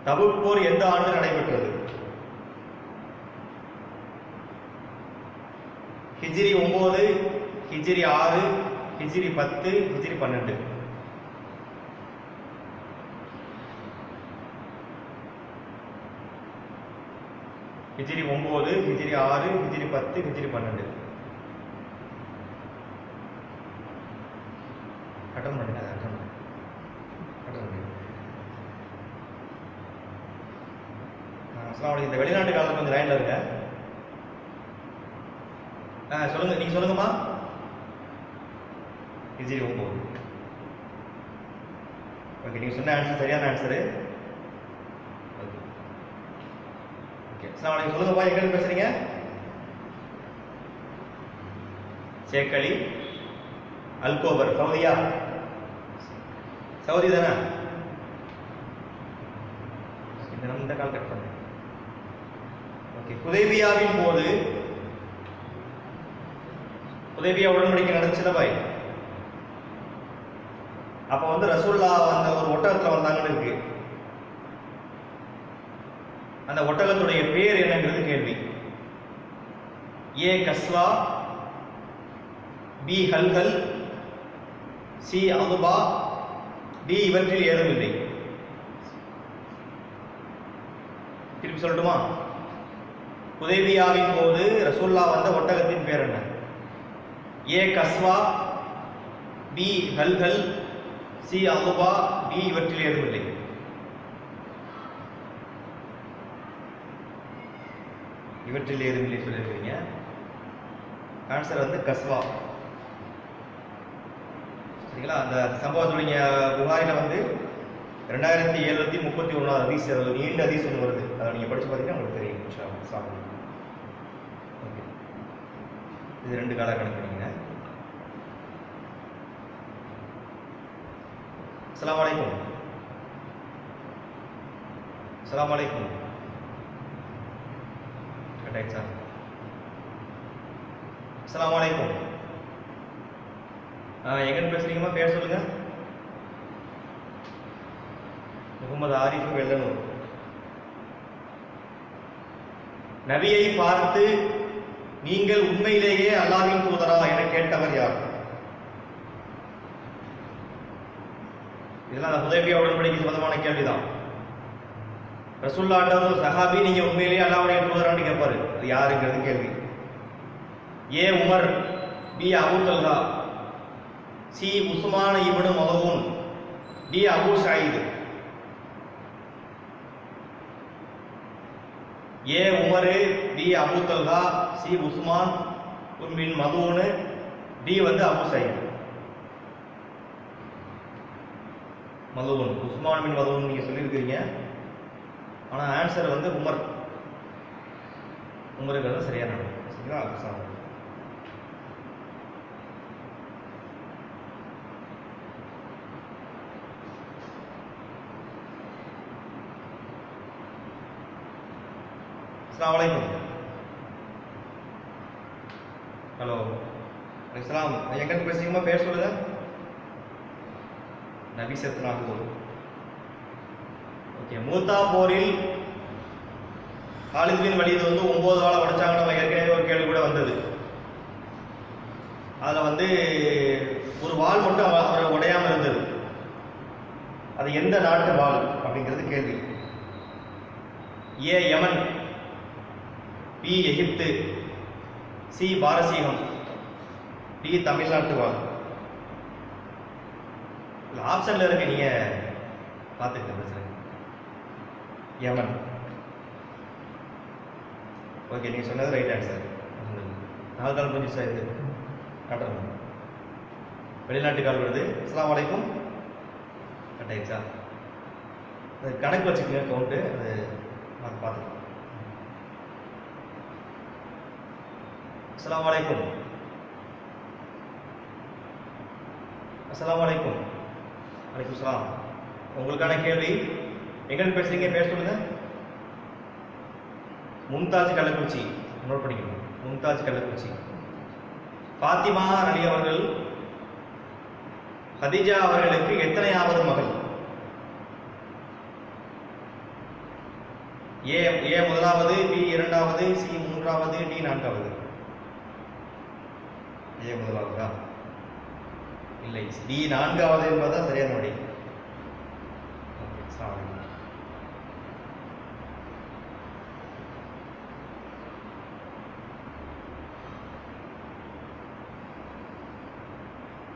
தபுக் போர் எந்த ஆண்டு நடைபெற்றது? ஹிஜ்ரி 9, ஹிஜ்ரி 6, ஹிஜ்ரி 10, ஹிஜ்ரி 12. ஹிஜ்ரி 9, ஹிஜ்ரி 6, ஹிஜ்ரி 10, ஹிஜ்ரி 12. அட்டன் பண்ணுங்க. இந்த வெளிநாட்டு காலத்தில் கொஞ்சம் லைன்ல இருங்க. சொல்லுங்க, நீங்க சொல்லுங்கம்மா. ஹிஜ்ரி 9. ஓகே, நீங்க சொன்ன ஆன்சர் சரியான ஆன்சரு. ஓகே, அஸ்ஸலாமு அலைக்கும். சொல்லுங்கப்பா, எங்க இருந்து பேசுறீங்க? ஷேக் அலி அல்கோபர், சவுதியா? சவுதி தானே? இந்த கால் கட் பண்ணு. ஓகே, ஹுதைபியாவின் போது, ஹுதைபியா உடன்படிக்கை நடந்துச்சுல பாய், அப்ப வந்து ரசூல்லா அந்த ஒரு ஒட்டகத்துல வந்தாங்கன்னு இருக்கு. அந்த ஒட்டகத்துடைய பேர் என்னங்கிறது கேள்வி. ஏ கஸ்வா, பி ஹல்ஹல், சி அதுபா, டி இவற்றில் ஏதும் இல்லை. திருப்பி சொல்லட்டுமா? ஹுதைபியாவின் போது ரசூல்லா வந்த ஒட்டகத்தின் பேர் என்ன? ஏ கஸ்வா, பி ஹல்ஹல், சி அதுபா, டி இவற்றில் ஏதும் இல்லை. இவற்றில் ஏதும் இல்லை சொல்லியிருக்கீங்க. ஆன்சர் வந்து கஸ்வா. சரிங்களா? அந்த சம்பவத்துடைய புகாரில வந்து 2731 ஹதீஸ், நீண்ட ஹதீஸ் ஒன்று வருது. அதை நீங்க படிச்சு பார்த்தீங்கன்னா உங்களுக்கு தெரியும். ஓகே, இது 2 கால கணக்கு பண்ணீங்க. அஸ்ஸலாமு அலைக்கும். அஸ்ஸலாமு அலைக்கும். கட்டாயிச்சா? அஸ்ஸலாமு அலைக்கும். எங்கன்னு பேசுறீங்கம்மா? பேர் சொல்லுங்க. முகமது ஆரிஃப் வெள்ளனூர். நபியை பார்த்து நீங்கள் உண்மையிலேயே அல்லாஹ்வின் தூதரா என கேட்டவர் யார்? இதெல்லாம் ஹுதைபியா உடன்படிக்கை சம்பந்தமான கேள்விதான். ரசூலுல்லாஹ் ஒரு சஹாபி நீங்க உண்மையிலேயே அல்லாஹ்வுடைய தூதரான்னு கேட்பாரு. அது யாருங்கிறது கேள்வி. A Umar, B Abu Talha, C Uthman ibn Mazun, D Abu Said. A Umar, B Abu Talha, C Uthman bin Mazun, D வந்து Abu Said. Mazun, Uthman bin Mazun நீங்க சொல்லியிருக்கிறீங்க. ஆனா ஆன்சர் வந்து உமர். உமருங்கிறது சரியான. சரிங்களா? அஸ்ஸலாமு அலைக்கும். ஹலோ, அஸ்ஸலாம். எங்க இருந்து பேசுறீங்கம்மா? பேர் சொல்லுங்க. நபி சத்னாகூர். ஓகே, மூத்தா போரில் காலித் பின் வலீத் வந்து 9 வாளை உடைச்சாங்க. நம்ம ஏற்கனவே ஒரு கேள்வி கூட வந்தது. அதுல வந்து ஒரு வாள் மட்டும் அவர் உடையாம இருந்தது. அது எந்த நாட்டு வாள் அப்படிங்கிறது கேள்வி. ஏ யமன், பி எகிப்து, சி பாரசீகம், டி தமிழ்நாட்டு வாள். ஆப்ஷன்ல இருக்கு, நீங்க பார்த்துக்க. யமன். ஓகே, நீங்க சொன்னது ரைட் ஆன்சர். 4 கால் கொஞ்சம் சார் இது காட்டுறோம். வெளிநாட்டு கால் வருது. அஸ்ஸலாமு அலைக்கும். கட்டாயிடுச்சா? அது கணக்கு வச்சுக்கோங்க, கவுண்ட்டு. அது பார்த்துக்கலாம். அஸ்ஸலாமு அலைக்கும். அஸ்ஸலாமு அலைக்கும். வலைக்கும் சலாம். உங்களுக்கான கேள்வி. எங்கன்னு பேசுறீங்க? பேர் சொல்லுங்க. மும்தாஜ் கள்ளக்குறிச்சி. நோட் பண்ணிக்கணும். மும்தாஜ் கள்ளக்குறிச்சி. ஃபாத்திமா அலி அவர்கள் ஹதீஜா அவர்களுக்கு எத்தனையாவது மகள்? ஏ முதலாவது, பி இரண்டாவது, சி மூன்றாவது, டி நான்காவது. ஏ முதலாவதா? இல்லை, டி நான்காவது என்பதுதான் சரியான விடை.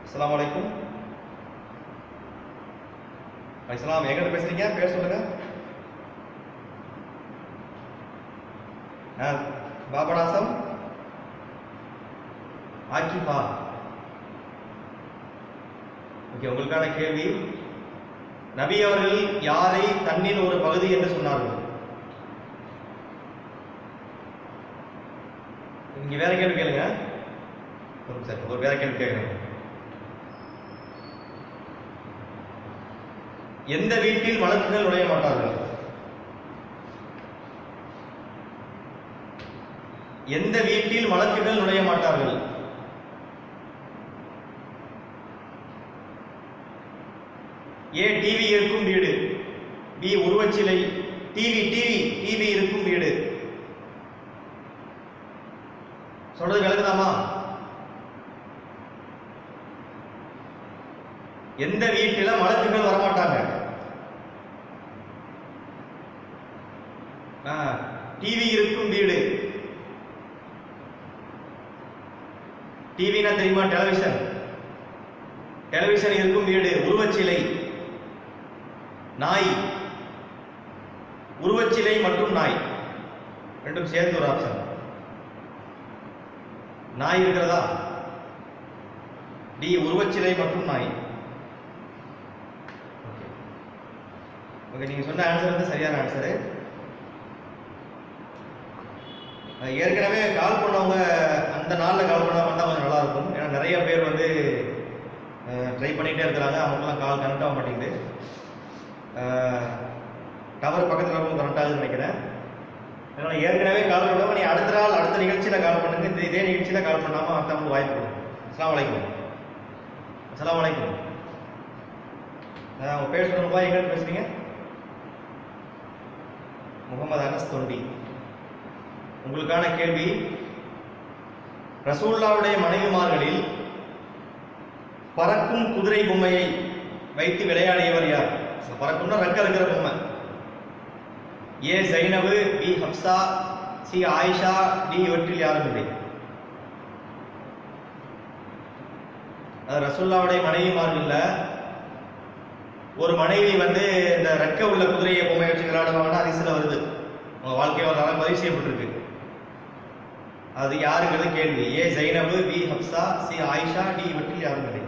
அஸ்ஸலாமு அலைக்கும். இஸ்லாம் எங்கிட்ட பேசுறீங்க? பேர் சொல்லுங்க. பாபநாசம் ஆக்கிஃபா. ஓகே, உங்களுக்கான கேள்வி, நபி அவர்கள் யாரை தன்னின் ஒரு பகுதி என்று சொன்னார்கள்? நீங்க வேற கேள்வி கேளுங்க. ஒரு வேற கேள்வி கேட்கிறேன். எந்த வீட்டில் வழக்குகள் நுழைய மாட்டார்கள்? எந்த வீட்டில் வழக்குகள் நுழைய மாட்டார்கள்? ஏ டிவி இருக்கும் வீடு, பி உருவச்சிலை, டிவி இருக்கும் வீடு. சொல்றது விளக்குதாமா? எந்த வீட்டில வழக்குகள் வரமாட்டாங்க? டிவி இருக்கும் வீடு. டிவினா தெரியுமா? டெலிவிஷன் இருக்கும் வீடு. உருவச்சிலை, நாய். உருவச்சிலை மற்றும் நாய் ரெண்டும் சேர்ந்து ஒரு ஆப்ஷன். நாய் இருக்கிறதா? டி உருவச்சிலை மற்றும் நாய். ஓகே, நீங்க சொன்ன ஆன்சர் வந்து சரியான ஆன்சரு. ஏற்கனவே கால் பண்ணவங்க அந்த நாளில் கால் பண்ண வந்தால் கொஞ்சம் நல்லா இருக்கும். ஏன்னா நிறைய பேர் வந்து ட்ரை பண்ணிகிட்டே இருக்கிறாங்க, அவங்களாம் கால் கனெக்ட் ஆக மாட்டேங்குது. டவர் பக்கத்தில் இருக்கும் கனெக்ட் ஆகுதுன்னு நினைக்கிறேன். அதனால் ஏற்கனவே கால் பண்ணவங்க நீ அடுத்த நாள் அடுத்த நிகழ்ச்சியில் கால் பண்ணுங்க. இதே நிகழ்ச்சியில் கால் பண்ணாமல் அடுத்தவங்களுக்கு வாய்ப்பு கொடுங்க. அஸ்ஸலாமு அலைக்கும். அஸ்ஸலாமு அலைக்கும். உங்கள் பேர் சொல்லுங்கப்பா, எங்கிட்ட பேசுறீங்க? முகமது அனஸ் தொண்டி. உங்களுக்கான கேள்வி, ரசூலுல்லாஹ்வுடைய மனைவிமார்களில் பறக்கும் குதிரை பொம்மையை வைத்து விளையாடியவர் யார்? பறக்கும்னா ரெக்க இருக்கிற பொம்மை. A Zainab, B Hafsa, C Aisha, D இவற்றில் யாரும் இல்லை. ரசூலுல்லாஹ்வுடைய மனைவிமார்கள்ல ஒரு மனைவி வந்து இந்த ரெக்க உள்ள குதிரையை பொம்மையை வச்சு விளையாடுவாங்கன்னா ஹதீஸ்ல வருது, அவங்க வாழ்க்கை வரலாறு பதிவு செய்யப்பட்டிருக்கு. அது யாருங்கிறது கேள்வி. A Zainab, B Hafsa, C Aisha, D இவற்றில் யாரும் இல்லை.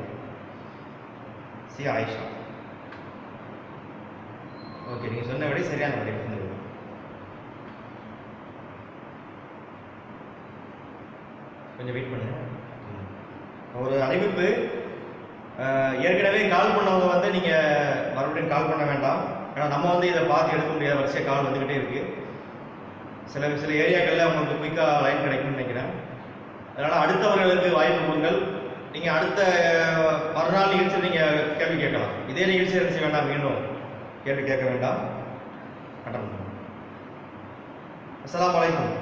சி ஆயிஷா. ஓகே, நீங்க சொன்ன விட சரியான விடை. கொஞ்சம் வெயிட் பண்ணுங்க. ஒரு அறிவிப்பு, ஏற்கனவே கால் பண்ணவங்க வந்து நீங்க மறுபடியும் கால் பண்ண வேண்டாம். ஏன்னா நம்ம வந்து இதை பார்த்து எடுக்க முடியாத வரிசையாக கால் வந்துகிட்டே இருக்கு. சில ஏரியாக்கள்ல உங்களுக்கு குயிக்காக லைன் கிடைக்கும்னு நினைக்கிறேன். அதனால அடுத்தவர்களுக்கு வாய்ப்பு கொடுங்கள். நீங்க அடுத்த மறுநாள் நிகழ்ச்சி நீங்க கேள்வி கேட்கலாம். இதே நிகழ்ச்சி நிகழ்ச்சி வேண்டாம், மீண்டும் கேள்வி கேட்க வேண்டாம். அஸ்ஸலாமு அலைக்கும்.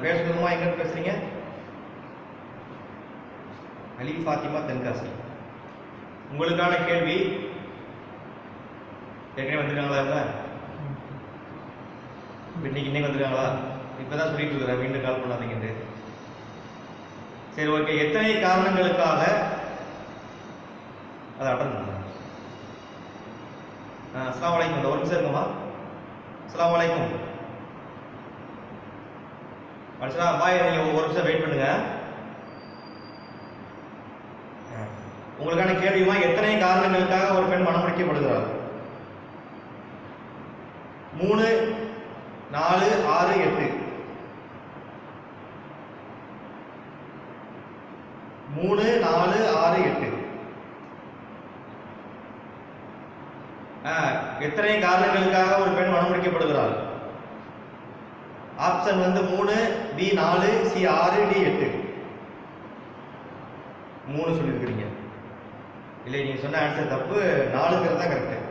பேர் சொல்லுமா? எங்க பேசுறீங்க? அலி ஃபாத்திமா தென்காசி. உங்களுக்கான கேள்வி, ஏற்கனவே வந்திருக்காங்களா? இவங்க இன்னைக்கு வந்திருக்காங்களா? இப்பதான் சொல்லிட்டு இருக்கிறேன், மீண்டும் கால் பண்ணாதீங்க. சரி, ஓகே. எத்தனை காரணங்களுக்காக அதை அட்டன் பண்ண? அஸ்ஸலாமு அலைக்கும். ஒரு நிமிஷம் இருக்குமா? அஸ்ஸலாமு அலைக்கும். பாய், நீங்க ஒரு நிமிஷம் வெயிட் பண்ணுங்க. உங்களுக்கான கேள்வியுமா, எத்தனை காரணங்களுக்காக ஒரு பெண் மனம் முடிக்கப்படுகிறார்? 3, 4, 6, 8. 3, 4, 6, 8. எத்தனை காரணங்களுக்காக ஒரு பெண் மனம் முடிக்கப்படுகிறார்? ஆப்ஷன் வந்து 3, பி 4, சி 6, டி 8. 3 சொல்லியிருக்கிறீங்க. இல்லை, நீங்க சொன்ன ஆன்சர் தப்பு. 4ங்கிறது தான் கரெக்ட்.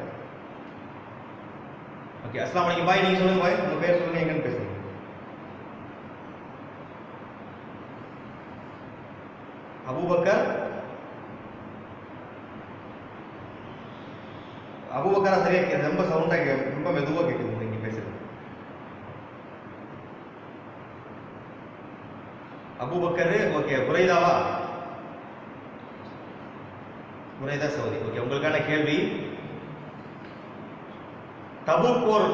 ஓகே, அஸ்ஸலாமு அலைக்கும் பாய். நீங்க சொல்லுங்க பாய், உங்க பேர் சொல்லுங்க, எங்கன்னு பேசுறீங்க? அபூபக்கர். அபூபக்கரா? சரியா, ரொம்ப சவுண்டா ரொம்ப மெதுவா கேட்குது நீங்க பேசுறது. அபூபக்கர். ஓகே, புரைதாவா? புரைதா சௌதி. ஓகே, உங்களுக்கான கேள்வி, தபூக் போர்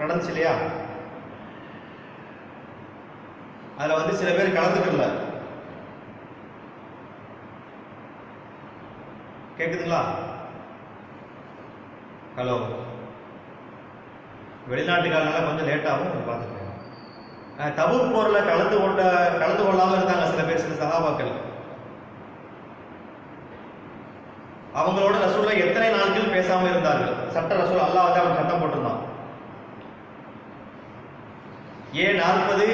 நடந்துச்சு இல்லையா? அதுல வந்து சில பேர் கலந்துக்கல. கேக்குதுங்களா? ஹலோ, வெளிநாட்டுக்காரனால கொஞ்சம் லேட் ஆகும், பார்த்துக்கோங்க. தபூக் போர்ல கலந்து கொள்ளாம இருந்தாங்க சில பேர், சில சஹாபாக்கள். அவங்களோட ரசூல்லா எத்தனை நாட்கள் பேசாம இருந்தார்கள்? சட்ட ரசூல் அல்லாஹ் வந்து அவன் சட்டம் போட்டிருந்தான். ஏ 40,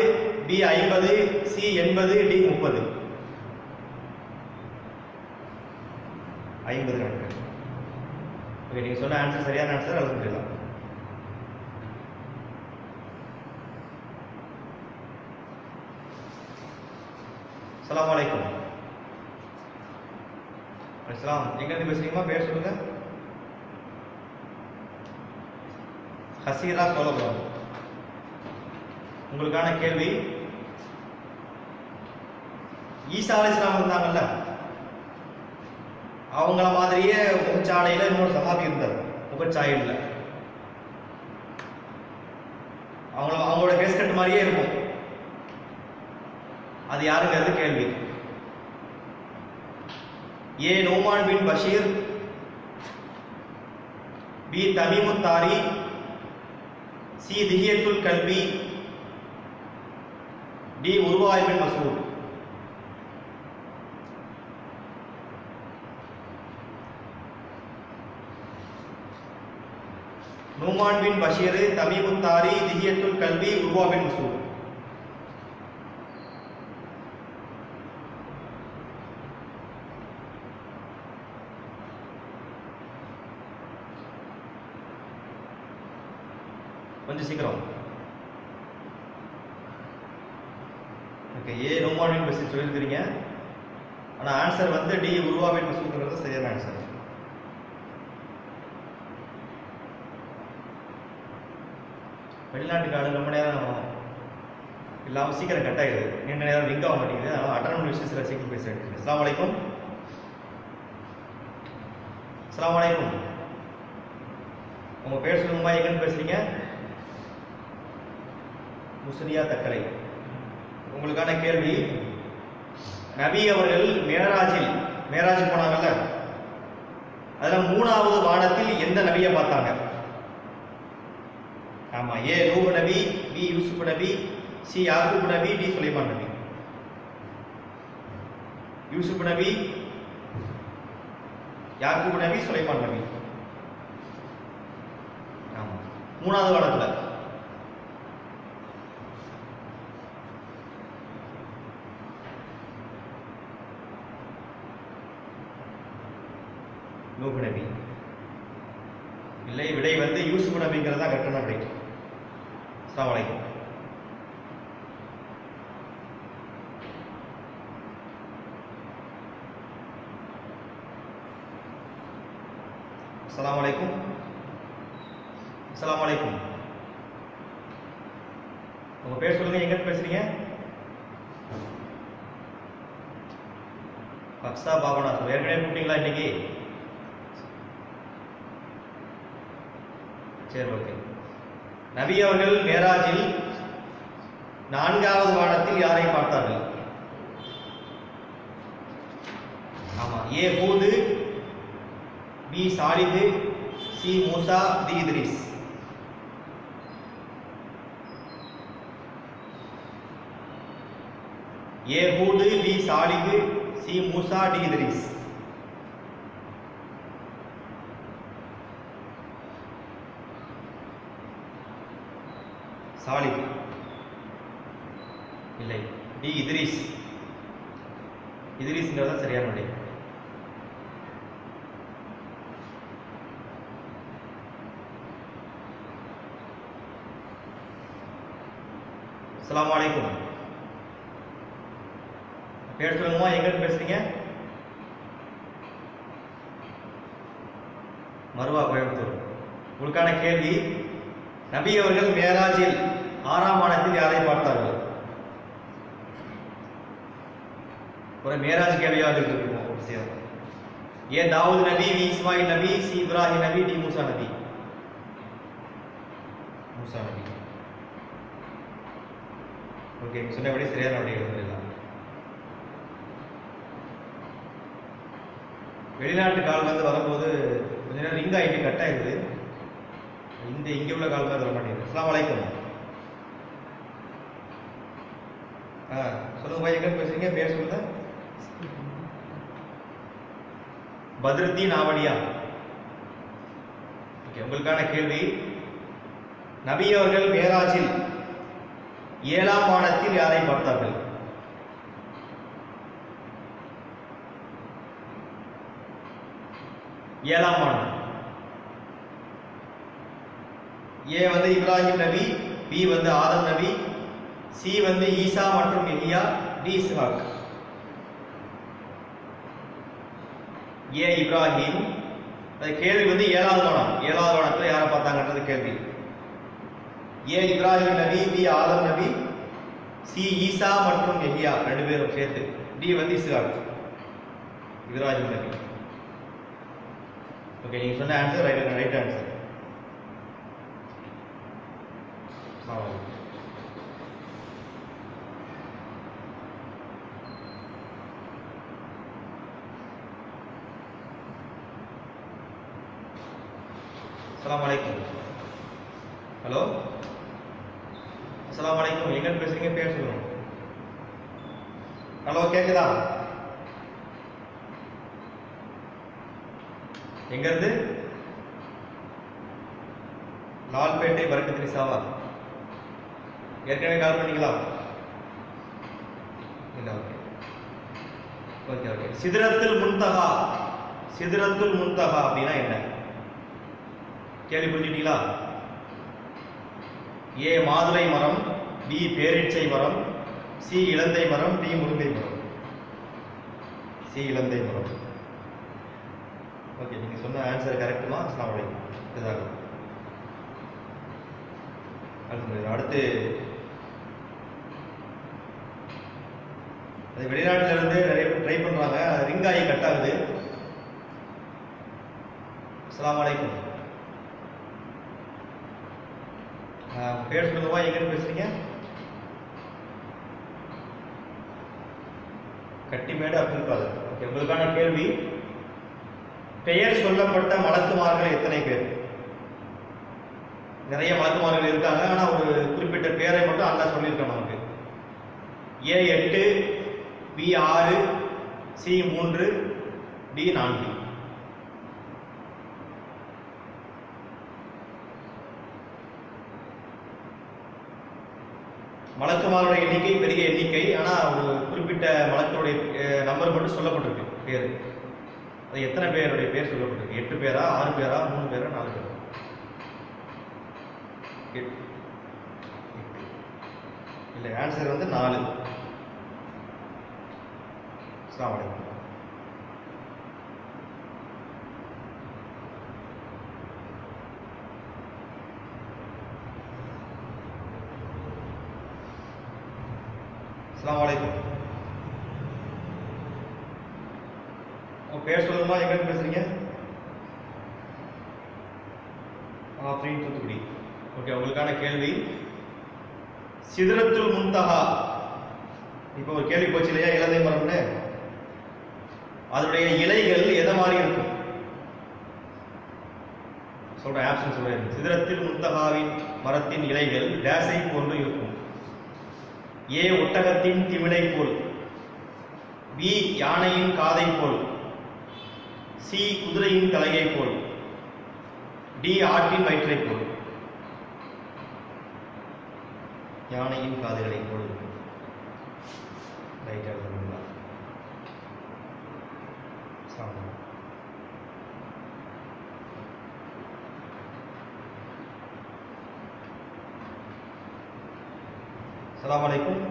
பி 50, சி 80, டி 30. 50 நாட்கள். ஓகே, நீங்க சொன்ன ஆன்சர் சரியான ஆன்சர். அல்ஹம்துலில்லாஹ். அஸ்ஸலாமு அலைக்கும். அஸ்ஸலாம். எங்க இருந்து பேசுறீங்கம்மா? பேர் சொல்லுங்க. ஹசீரா சோழபுரம். உங்களுக்கான கேள்வி, ஈசா அலைஹிஸ்ஸலாம் இருந்தாங்கல்ல, அவங்கள மாதிரியே முகச்சாடையில இன்னொரு சஹாபி இருந்தார். முகச்சாயல்ல அவங்களோட ஃபேஸ் கட் மாதிரியே இருக்கும். அது யாருங்கிறது கேள்வி. A Numan bin Bashir, B Tamimud Dari, C Dihyatul Kalbi, D Urwa bin Masud. Numan bin Bashir, Tamimud Dari, Dihyatul Kalbi, Urwa bin Masud. கொஞ்சம் சீக்கிரம். Okay, A Numan bin Bashir சொல்லியிருக்கிறீங்க. ஆனால் ஆன்சர் வந்து டி உர்வா பின் மஸ்ஊத்ங்கிறது சரியான ஆன்சர். வெளிநாட்டுக்காரங்க ரொம்ப நேரம் இல்லாமல் சீக்கிரம் கட் ஆகிடுது, நீண்ட நேரம் லிங்க் ஆக மாட்டேங்குது. அதனால் அட்டர்னல் விஷயத்தில் சீக்கிரம் பேச வேண்டியது. அஸ்ஸலாமு அலைக்கும். அஸ்ஸலாமு அலைக்கும். உங்க பேர் சொல்லுங்கம்மா, எங்கன்னு பேசுறீங்க? முஸ்ரியா தக்கலை. உங்களுக்கான கேள்வி, நபி அவர்கள் மேராஜ் போனாங்கல்ல, அதுல 3வது வானத்தில் எந்த நபியை பார்த்தாங்க? ஆமா, ஏ நூஹ் நபி, பி யூசுப் நபி, சி யாக்கூப் நபி, டி சுலைமான் நபி. யூசுப் நபி, யாக்கூப் நபி, சுலைமான் நபி. ஆமா, 3வது வானத்துல. நூஹ் நபி இல்லை, விடை வந்து யூசுப் நபிங்கிறதா கரெக்டான விடை. அஸ்ஸலாமு அலைக்கும். அஸ்ஸலாமு அலைக்கும். அஸ்ஸலாமு அலைக்கும். உங்க பேர் சொல்லுங்க, எங்க பேசுறீங்க? பக்ஸா பாபனா. ஏற்கனவே கூப்பிட்டீங்களா இன்னைக்கு? சரி, ஓகே. நபி அவர்கள் மேராஜில் 4வது வானத்தில் யாரை பார்த்தார்கள்? ஆமா, ஏ ஹூத், பி சாலிஹ், சி மூசா, டி இத்ரீஸ். ஏ ஹூத், பி சாலிஹ், சி மூசா, டி இத்ரீஸ். சாலிஹ். இல்லை. டி இத்ரீஸ். இத்ரீஸ்ங்கிறதா சரியான விடை. அஸ்ஸலாமு அலைக்கும். பேர் சொல்லுங்கம்மா, எங்க இருந்து பேசுறீங்க? மருவா, கோயம்புத்தூர். உங்களுக்கான கேள்வி, நபி அவர்கள் மேராஜில் 6ஆம் வானத்தில் யாரை பார்த்தார்கள்? ஒரு மேராஜ் கேள்வியாக இருக்கும். ஏ தாவூத் நபி, வி இஸ்மாயில் நபி, சி இப்ராஹிம் நபி, டி மூசா நபி. மூசா நபி. ஓகே, சொன்னபடி சரியான விடைகள் எல்லாம். வெளிநாட்டு கால் வந்து வரும்போது கொஞ்ச நேரம் ரிங் ஆகிட்டு கட் ஆயிடுது. இங்கே உள்ள கால் மாதிரி வர மாட்டேங்குது. அஸ்ஸலாமு அலைக்கும். சொல்லுங்க பாய், எங்க பேசுறீங்க? பேர் சொல்லுங்க. பத்ருத்தீன் ஆவடியா. ஓகே, உங்களுக்கான கேள்வி, நபி அவர்கள் மேராஜில் 7ஆம் வானத்தில் யாரை பார்த்தார்கள்? ஏழாம் வானம். ஏ வந்து இப்ராஹிம் நபி, பி வந்து ஆதம் நபி, சி வந்து ஈசா மற்றும் எலியா, டி இஸ்ஹாக். ஏ இப்ராஹிம். கேள்வி வந்து 7வது வானம். 7வது வானத்தில் யாரை பார்த்தாங்கன்றது கேள்வி. ஏ இப்ராஹிம் நபி, பி ஆதம் நபி, சி ஈசா மற்றும் எலியா, 2 பேரும் சேர்த்து. டி வந்து இஸ்ஹாக். இப்ராஹிம் நபி. ஓகே, நீங்க சொன்ன ஆன்சர் ரைட் ஆன்சர். அஸ்ஸலாமு அலைக்கும். ஹலோ, அஸ்ஸலாமு அலைக்கும். எங்க பேசுறீங்க? பேர் சொல்லுங்க. ஹலோ, கேக்குதா? எங்க இருந்து? லால்பேட்டை பரக்கத் நிசாவா. ஏற்கனவே கால் பண்ணீங்களா? இல்ல. Okay okay okay. Sidratul Muntaha. Sidratul Muntaha அப்படின்னா என்ன? கேள்வி புரிஞ்சுட்டீங்களா? ஏ மாதுளை மரம், பி பேரீச்சை மரம், சி இலந்தை மரம், டி முருங்கை மரம். சி இலந்தை மரம். ஓகே, நீங்க சொன்ன ஆன்சர் கரெக்டுமா? அஸ்ஸலாமு அலைக்கும். இதுதான். அடுத்து வெளிநாட்டில இருந்து நிறைய பேர் ட்ரை பண்றாங்க. ரிங் ஆகி கட் ஆகுது. அஸ்ஸலாமு அலைக்கும். பேர் சொல்லுங்கப்பா, எங்க பேசுறீங்க? கட்டிமேடு அப்துல் காதர். ஓகே, உங்களுக்கான கேள்வி, பெயர் சொல்லப்பட்ட மலக்குமார்கள் எத்தனை பேர்? நிறைய மலக்குமார்கள் இருக்காங்க, ஆனா ஒரு குறிப்பிட்ட பேரை மட்டும் அல்லாஹ் சொல்லியிருக்கான் நமக்கு. ஏ 8, பி 6, சி 3, டி 4. மலக்குமாருடைய எண்ணிக்கை பெரிய எண்ணிக்கை, ஆனா ஒரு குறிப்பிட்ட மலக்குடைய நம்பர் மட்டும் சொல்லப்பட்டிருக்கு பேர். அது எத்தனை பேருடைய பேர் சொல்லப்பட்டிருக்கு? 8 பேரா, 6 பேரா, 3 பேரா, 4 பேரா? 8. இல்ல, ஆன்சர் வந்து 4. அஸ்ஸலாமு அலைக்கும். அஸ்ஸலாமு அலைக்கும். உங்க பேர் சொல்லுமா? எங்க இருந்து பேசுறீங்க? ஆஃப்ரீன், தூத்துக்குடி. ஓகே, உங்களுக்கான கேள்வி, சிதறத்துல் முன்தஹா. இப்போ ஒரு கேள்வி போச்சு இல்லையா, இலந்தை மரம்னு. அதனுடைய இலைகள் எதை மாதிரி இருக்கும்? சொல்ற ஆப்ஷன் சொல்றேன். சிதறத்தில் முன்தஹாவின் மரத்தின் இலைகள் டேஸை போன்று இருக்கும். ஏ ஒட்டகத்தின் திமிலை போல், பி யானையின் காதை போல், சி குதிரையின் தலையை போல், டி ஆட்டின் வயிற்றை போல். யானையின் காதுகளை போல். ரைட் எழுதுங்களா? அஸ்ஸலாமு அலைக்கும்.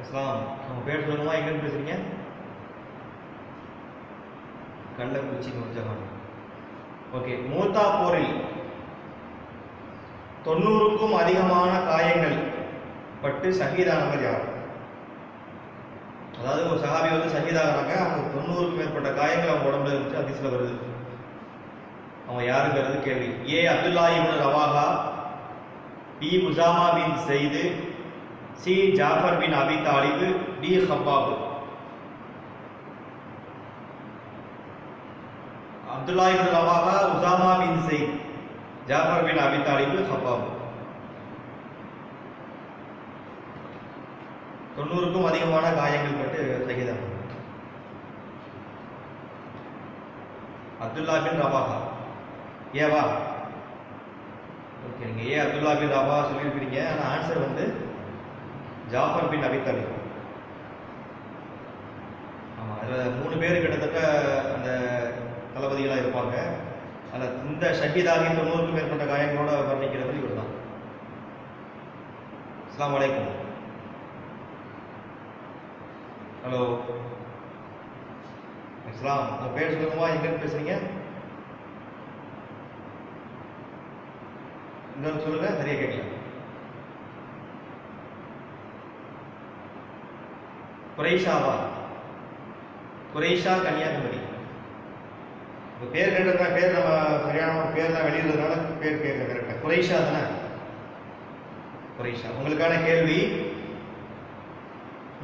இஸ்லாம். நம்ம பேர் சொல்லுங்கம்மா, எங்கேருந்து பேசுறீங்க? கள்ளக்குறிச்சி நூர்ஜஹான். ஓகே. மூத்தா போரில் 90க்கும் அதிகமான காயங்கள் பட்டு ஷஹீதானவர் யார்? அதாவது ஒரு சஹாபி வந்து ஷஹீதாகிறாங்க, அவங்க 90க்கும் மேற்பட்ட காயங்கள் அவங்க உடம்புல இருந்துச்சு, ஹதீஸ்ல வருது. அவங்க யாருங்கிறது கேள்வி. ஏ அப்துல்லா இப்னு ரவாஹா, பி உசாமா பின் ஸைத், சி ஜாஃபர் பின் அபி தாலிப், டி ஹப்பாப். அப்துல்லா இப்னு ரவாஹா, உசாமா பின் ஸைத், ஜாஃபர் பின் அபி தாலிப், ஹப்பாப். 90க்கும் அதிகமான காயங்கள் பட்டு ஷஹீதானார். அப்துல்லா பின் ரவாஹா. ஏவா? ஓகே, நீங்க ஏ அப்துல்லா பின் ரவாஹா சொல்லியிருக்கிறீங்க. ஆனால் ஆன்சர் வந்து ஜாஃபர் பின் அபி தாலிப். ஆமாம், அதில் 3 பேர் கிட்டத்தட்ட அந்த தளபதிகளாக இருப்பாங்க. அதில் இந்த ஷஹீதாகி 90க்கும் மேற்பட்ட காயங்களோட வர்ணிக்கிறது இவர் தான். அஸ்ஸலாமு அலைக்கும். ஹலோ இஸ்லாம். உங்க பேர் சொல்லுங்கம்மா, எங்கேருந்து பேசுறீங்க? இன்னொரு சொல்லுங்க, சரியா கேட்கல. குரைஷாவா? குரைஷா, கன்னியாகுமரி. இப்போ பேர் கேட்டதுனா பேர் நம்ம சரியான பேர்லாம் வெளியிடுறதுனால பேர் கேட்க கரெக்டாக. குரைஷா தானே? குரைஷா. உங்களுக்கான கேள்வி,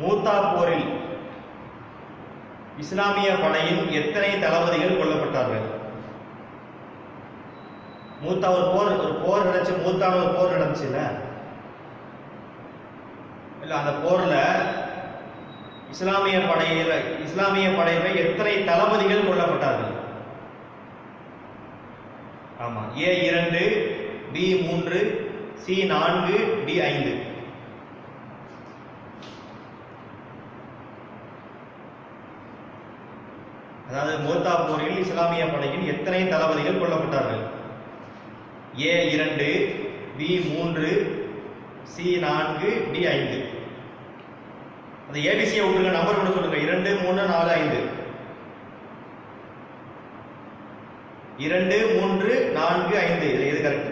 மூத்தா போரில் இஸ்லாமிய படையின் எத்தனை தளபதிகள் கொல்லப்பட்டார்கள்? மூத்தா ஒரு போர் நடந்துச்சு. மூத்தான ஒரு போர் நடந்துச்சு இல்ல? அந்த போர்ல இஸ்லாமிய படையில எத்தனை தளபதிகள் கொல்லப்பட்டார்கள்? ஆமா. ஏ 2, பி 3, சி 4, டி 5. அதாவது மூத்தா போரில் இஸ்லாமிய படையின் எத்தனை தளபதிகள் கொல்லப்பட்டார்கள்? ஏ 2, பி 3, சி 4, டி 5. அந்த ஏபிசியை விட்டுருங்க, நம்பர் கூட சொல்லுங்க. 2, 3, 4, 5. 2, 3, 4, 5. இது எது கரெக்ட்?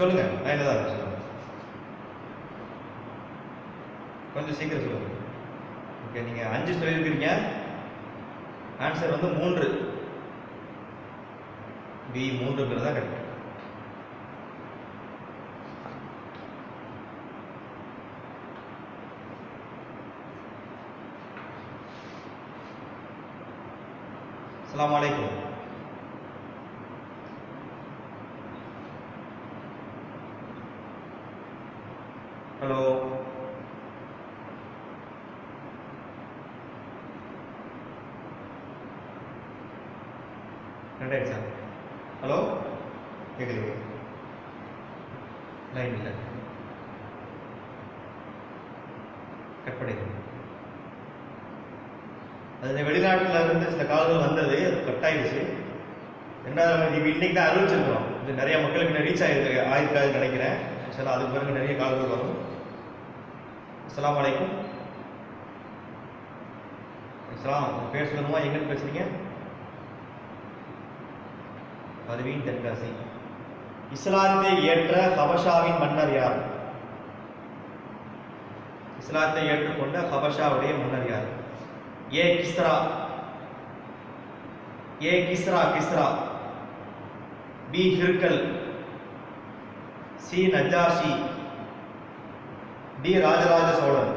சொல்லுங்க. லைன்ல தான் இருக்கு, சொல்லுங்க. கொஞ்சம் சீக்கிரம் சொல்லுங்க. ஓகே, நீங்க 5 சொல்லியிருக்கிறீங்க. ஆன்சர் வந்து 3. பி 3ங்கிறது தான் கரெக்ட். அஸ்ஸலாமு அலைக்கும். ஹலோ ரெண்டாயிடுச்சா? ஹலோ கேட்கலையே, லைன் இல்லை, கட் பண்ணிடுங்க. அது வெளிநாட்டில் இருந்து சில காலங்கள் வந்தது, அது கட் ஆயிடுச்சு. ரெண்டாவது இன்னைக்கு தான் அறிவிச்சிருக்கிறோம். இது நிறைய மக்களுக்கு ரீச் ஆயிருக்காதுன்னு நினைக்கிறேன். சில அதுக்கு பிறகு நிறைய காலங்கள் வரும். அஸ்ஸலாமு அலைக்கும். இஸ்லாம். உங்கள் பேர் சொல்லுமா, எங்கன்னு பேசுறீங்க? பர்வீன், தென்காசி. இஸ்லாத்தை ஏற்ற ஹபஷாவின் மன்னர் யார்? இஸ்லாத்தை ஏற்றுக்கொண்ட ஹபஷாவுடைய மன்னர் யார்? A Kisra. A Kisra. B Hirqal, C Najashi, D Rajaraja Cholan.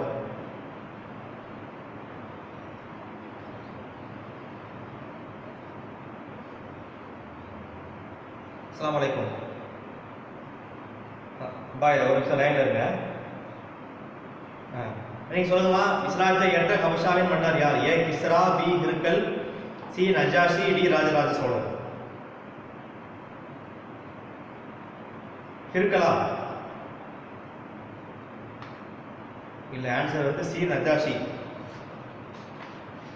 அஸ்ஸலாமு அலைக்கும். பாய், ஒரு நிமிஷம் லைன்ல இருங்க. நீங்க சொல்லுங்கம்மா, இஸ்லாத்தை ஏற்ற ஹபஷாவின் மன்னர் யார்? A Kisra, B Hirqal, C Najashi, D Rajaraja Cholar. ஹிர்கலா இல்ல, ஆன்சர் வந்து சி நஜாஷி.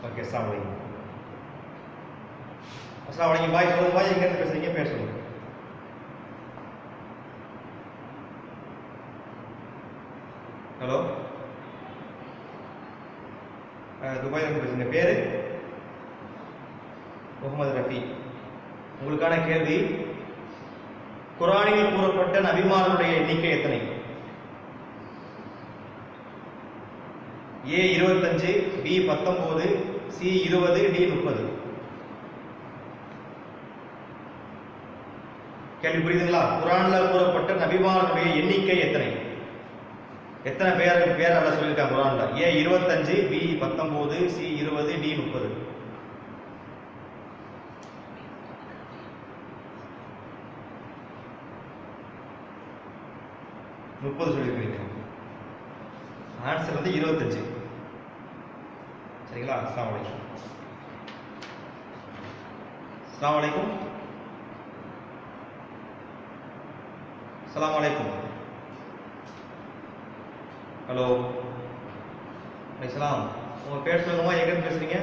ஓகே, அஸ்ஸலாமு அலைக்கும். அஸ்ஸலாமு அலைக்கும் பாய். சொல்லுங்க பாய், எங்க இருந்து பேசுறீங்க? பேர் சொல்லுங்க. ஹலோ, துபாயில இருந்து பேசுறீங்க. பேரு? முகமது ரஃபி. உங்களுக்கான கேள்வி, குர்ஆனில் கூறப்பட்ட நபிமார்களுடைய எண்ணிக்கை எத்தனை? ஏ 25, பி 19, சி 20, டி 30. கேள்வி புரியுதுங்களா? குர்ஆன்ல கூறப்பட்ட நபிமார்களுடைய எண்ணிக்கை எத்தனை? எத்தனை பேர் அல்ல சொல்லியிருக்காங்க குர்ஆன்ல? ஏ 25, பி 19, சி 20, டி 30. சொல்லியிருக்கீங்க. ஆன்சர் வந்து 25. சரிங்களா? அஸ்ஸலாமு அலைக்கும். அஸ்ஸலாமு அலைக்கும். அஸ்ஸலாமு அலைக்கும். ஹலோ, அஸ்ஸலாம். உங்க பேர் சொல்லுமா? எங்க இருந்து பேசுறீங்க?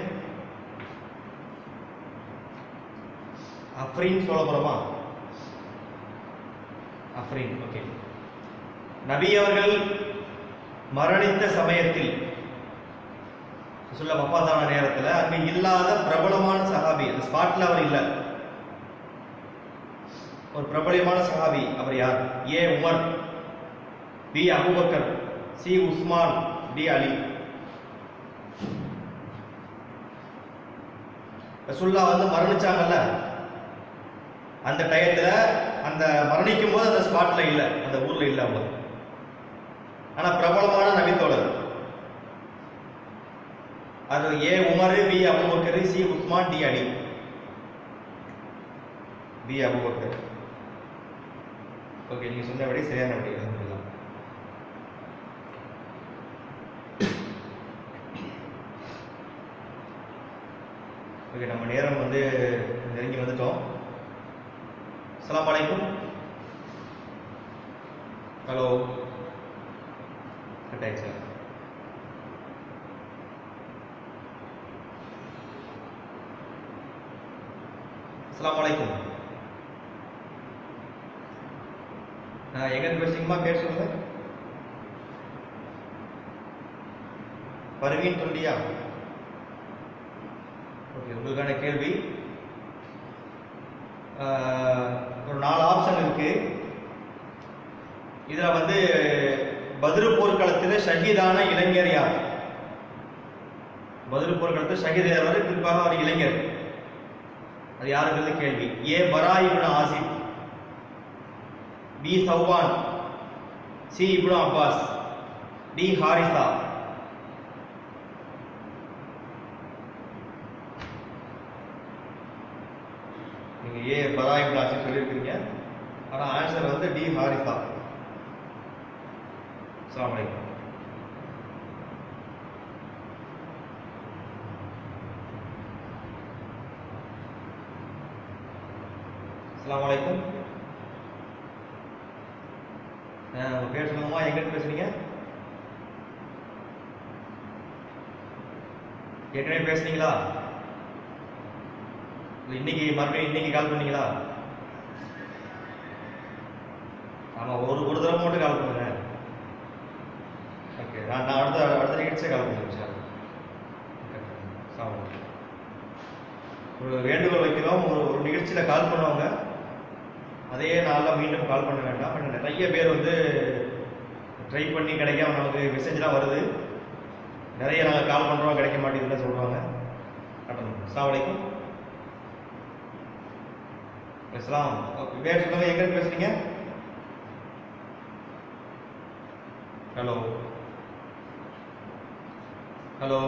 அஃப்ரீன் சோழபுரமா? அஃப்ரீன். ஓகே. நபி அவர்கள் மரணித்த சமயத்தில், ரசூலுல்லாஹ் வஃபாத்தான நேரத்தில் அங்கு இல்லாத பிரபலமான சஹாபி, அந்த ஸ்பாட்ல அவர் இல்ல, ஒரு பிரபலமான சஹாபி, அவர் யார்? A Umar, B Abu Bakr, C Uthman, D Ali. ரசூலுல்லாஹ் வந்து மரணிச்சாங்கல்ல, அந்த டயத்துல, அந்த மரணிக்கும் போது அந்த ஸ்பாட்ல இல்ல, அந்த ஊர்ல இல்ல அவங்க. ஆனா பிரபலமான நபித்தோழர். அது A Umar, B Abu Bakr, C Uthman, D Ali. B Abu Bakr. Okay, நீங்க சொன்னபடி சரியான விடை. அல்ஹம்துலில்லாஹ். ஓகே, நம்ம நேரம் வந்து நெருங்கி வந்துட்டோம். அஸ்ஸலாமு அலைக்கும். ஹலோ, கட் ஆயிடுச்சு. அஸ்ஸலாமு அலைக்கும். எங்க இருந்து பேசுறீங்கம்மா? பேர் சொல்லுங்க. பர்வீன் தொண்டியா? ஓகே, உங்களுக்கான கேள்வி, ஒரு 4 ஆப்ஷன் இருக்கு. இதுல வந்து பத்ரு போர்க்களத்தில் ஷஹீதான இளைஞர் யார்? பத்ரு போர்க்களத்தில் ஷஹீத் யார்? குறிப்பாக ஒரு இளைஞர், அது யாருங்கிறது கேள்வி. ஏ பரா இப்னு ஆசிப், பி சௌபான், சி இப்னு அப்பாஸ், டி ஹாரிசா. நீங்க ஏ பரா இப்னு ஆசிப் சொல்லியிருக்கீங்க, ஆனா ஆன்சர் வந்து டி ஹாரிசா. அஸ்ஸலாமு அலைக்கும். அஸ்ஸலாமு அலைக்கும். உங்க பேர் சொல்லுங்கம்மா, எங்க இருந்து பேசுறீங்க? ஏற்கனவே பேசுனீங்களா? இன்னைக்கு மறுபடியும் இன்னைக்கு கால் பண்ணீங்களா? ஆமா, ஒரு தடவை மட்டும் கால் பண்ணுங்க. ஓகே, நான் அடுத்த நிகழ்ச்சியை கால் பண்ணுறேன். ஒரு வேண்டுகோள் வைக்கிறோம், ஒரு நிகழ்ச்சியில் கால் பண்ணுவாங்க, அதே நாளில் மீண்டும் கால் பண்ண வேண்டாம். நிறைய பேர் வந்து ட்ரை பண்ணி கிடைக்காம நமக்கு மெசேஜ்லாம் வருது. நிறைய நாங்கள் கால் பண்ணுறோம், கிடைக்க மாட்டேங்குதுன்னு சொல்லுவாங்க. அஸ்ஸலாமு அலைக்கும். இஸ்லாம். பேர் சொல்லுங்க, எங்க இருந்து பேசுறீங்க? ஹலோ, ஹலோ,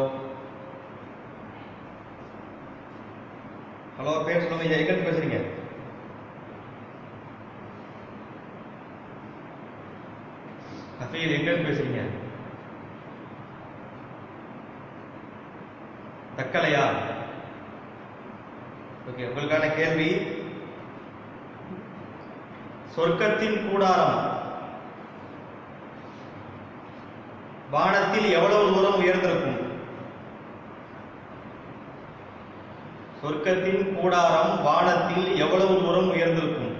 ஹலோ, பேர் சொல்லுங்க, எங்க இருந்து பேசுறீங்க? ஹஃபீல், எங்க இருந்து பேசுறீங்க? தக்கலையா? ஓகே, உங்களுக்கான கேள்வி, சொர்க்கத்தின் கூடாரம் வானத்தில் எவ்வளவு தூரம் உயர்ந்திருக்கும்? சொர்க்கத்தின் கூடாரம் வானத்தில் எவ்வளவு தூரம் உயர்ந்திருக்கும்?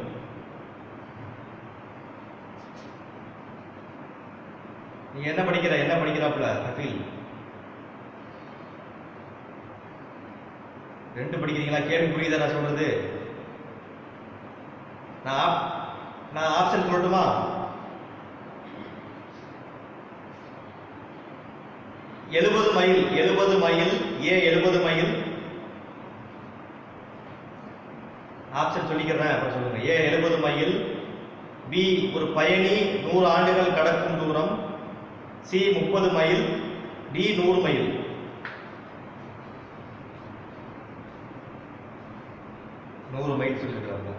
நீ என்ன படிக்கிறாப்ல கஃபீல்? 2 படிக்கிறீங்களா? கேள்வி புரியுதா நான் சொல்றது? நான் ஆப்ஷன் சொல்லட்டுமா? எழுபது மைல் ஏ 70 மைல். ஆப்ஷன் சொல்லிக்கிறேன், அப்புறம் சொல்லுங்க. ஏ 70 மைல், பி ஒரு பயணி 100 ஆண்டுகள் கடக்கும் தூரம், சி 30 மைல், டி 100 மைல். சொல்லிருக்காங்க.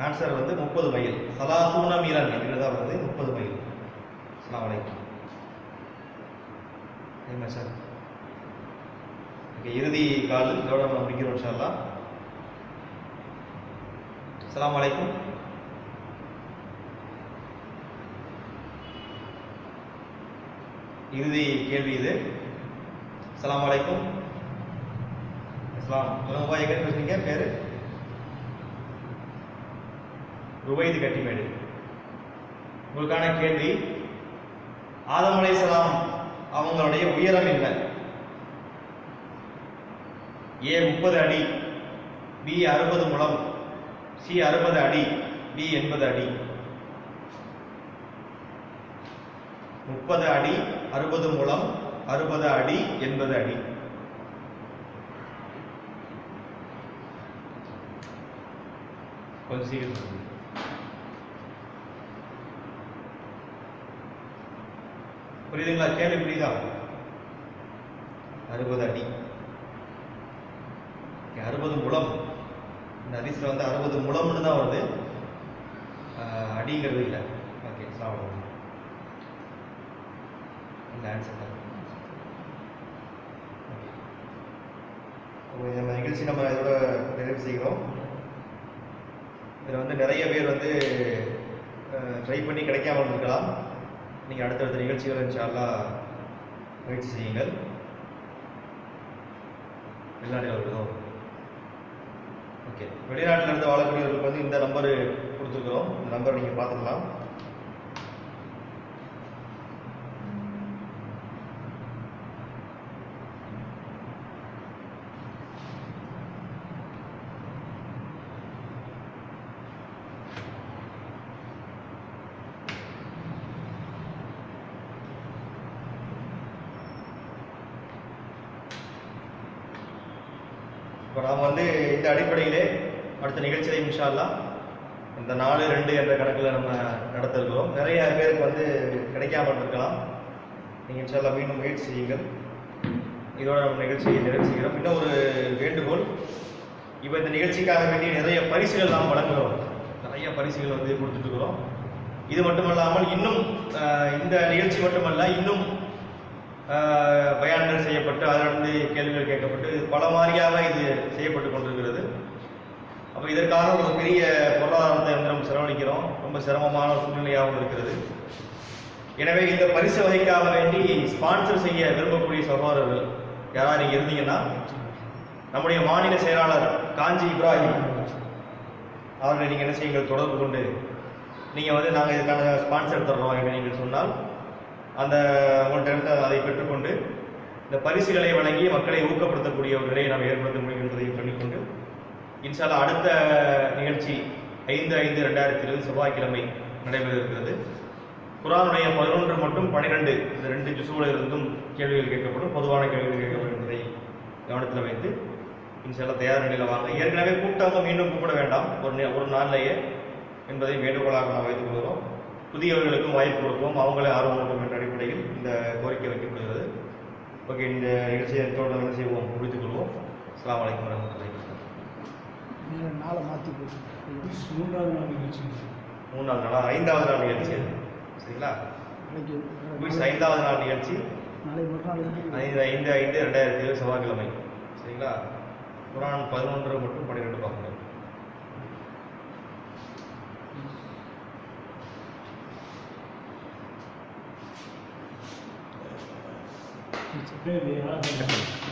ஆன்சர் வந்து 30 மைல். சலாசூன மீலன் அப்படின்றதா வந்து 30 மைல். அஸ்ஸலாமு அலைக்கும். என்ன சார்? இறுதி கால் இதோட நம்ம முடிக்கிறோம் இன்ஷா அல்லாஹ். அஸ்ஸலாமு அலைக்கும். இறுதி கேள்வி இது. அஸ்ஸலாமு அலைக்கும். இஸ்லாம் சொல்லுங்க, எங்க பேசுறீங்க? பேரு ருவைது கட்டிமேடு. உங்களுக்கான கேள்வி, ஆதம் அலைஹிஸ்ஸலாம் அவங்களுடைய உயரம் என்ன? ஏ 30 அடி, பி 60 முழம், சி 60 அடி, டி 80 அடி. 30 அடி, 60 முழம், 60 அடி, 80 அடி. கொஞ்சம் சீக்கிரம். புரியுதுங்களா? கேள்வி புரியுதா? 60 அடி, 60 முழம். இந்த ஹதீஸ்ல வந்து 60 முழம்னு தான் வருது, அடிங்கிறது இல்லை. ஓகே, சாப்பிடுவோம். இந்த ஆன்சர் தான். நம்ம நிகழ்ச்சி நம்ம இதோட நிறைவு செய்கிறோம். இதில் வந்து நிறைய பேர் வந்து ட்ரை பண்ணி கிடைக்காம இருக்கலாம். நீங்கள் அடுத்தடுத்த நிகழ்ச்சிகள் இன்ஷா அல்லாஹ் முயற்சி செய்யுங்கள். வெளிநாட்டில் வருதோ? ஓகே, வெளிநாட்டில் இருந்து வாழக்கூடியவர்களுக்கு வந்து இந்த நம்பரு கொடுத்துருக்குறோம். இந்த நம்பர் நீங்கள் பார்த்துக்கலாம். இப்போ நாம் வந்து இந்த அடிப்படையிலே அடுத்த நிகழ்ச்சியை இன்ஷா அல்லாஹ் இந்த 4-2 என்ற கணக்கில் நம்ம நடத்த இருக்கிறோம். நிறைய பேருக்கு வந்து கிடைக்காமல் இருக்கலாம். நீங்கள் இன்ஷா அல்லாஹ் மீண்டும் முயற்சி செய்யுங்கள். இதோட நம்ம நிகழ்ச்சியை நிறைவு செய்கிறோம். இன்னும் ஒரு வேண்டுகோள், இப்போ இந்த நிகழ்ச்சிக்காக வேண்டிய நிறைய பரிசுகள் நாம் வழங்குகிறோம். நிறைய பரிசுகள் வந்து கொடுத்துட்டு இருக்கிறோம். இது மட்டுமல்லாமல் இன்னும் இந்த நிகழ்ச்சி மட்டுமல்ல, இன்னும் பயான்கள் செய்யப்பட்டு அதிலிருந்து கேள்விகள் கேட்கப்பட்டு பல வாரியாக இது செய்யப்பட்டு கொண்டிருக்கிறது. அப்போ இதற்காக ஒரு பெரிய பொருளாதாரத்தை வந்து செலவழிக்கிறோம். ரொம்ப சிரமமான சூழ்நிலையாகவும் இருக்கிறது. எனவே இந்த பரிசு வகைக்காக வேண்டி ஸ்பான்சர் செய்ய விரும்பக்கூடிய சகோதரர்கள் யாராவது நீங்கள் இருந்தீங்கன்னா, நம்முடைய மாநில செயலாளர் காஞ்சி இப்ராஹிம் அவர்களை நீங்கள் என்ன செய்யுங்கள், தொடர்பு கொண்டு நீங்கள் வந்து நாங்கள் இதுக்கான ஸ்பான்சர் தர்றோம் என்று நீங்கள் சொன்னால் அந்த உங்கள்கிட்ட இருந்து அதை பெற்றுக்கொண்டு இந்த பரிசுகளை வழங்கி மக்களை ஊக்கப்படுத்தக்கூடிய ஒரு நிலையை நாம் ஏற்படுத்த முடியும் என்பதையும் சொல்லிக்கொண்டு, இன்ஷா அல்லாஹ் அடுத்த நிகழ்ச்சி 5/5/2020 செவ்வாய்க்கிழமை நடைபெற இருக்கிறது. குர்ஆனுடைய 11 மற்றும் 12 இந்த 2 ஜுஸுகளில் இருந்தும் கேள்விகள் கேட்கப்படும், பொதுவான கேள்விகள் கேட்கப்படும் என்பதை கவனத்தில் வைத்து இன்ஷா அல்லாஹ் தயார் நிலையில் வாங்க. ஏற்கனவே கூப்பிட்டவங்க மீண்டும் கூப்பிட வேண்டாம், ஒரு நாளிலேயே என்பதை வேண்டுகோளாக நாம் வைத்துக் கொள்கிறோம். புதியவர்களுக்கும் வாய்ப்பு கொடுப்போம், அவங்களே ஆர்வம் கொடுக்கும் என்ற அடிப்படையில் இந்த கோரிக்கை வைக்கப்படுகிறது. ஓகே, இந்த நிகழ்ச்சியை தொடர்ந்து என்ன செய்வோம், முடித்துக் கொள்வோம். அஸ்ஸலாமு அலைக்கும் வரஹ்மத்துல்லாஹி வபரகாத்துஹு. நாளை மாற்றி 3வது நாள் நிகழ்ச்சி, 3வது நாளா? 5வது நாள் நிகழ்ச்சி சரிங்களா? 5வது நாள் நிகழ்ச்சி 5/5/2020 செவ்வாய்க்கிழமை சரிங்களா? குரான் 11 மற்றும் 12 பார்க்கணும். It's very hard.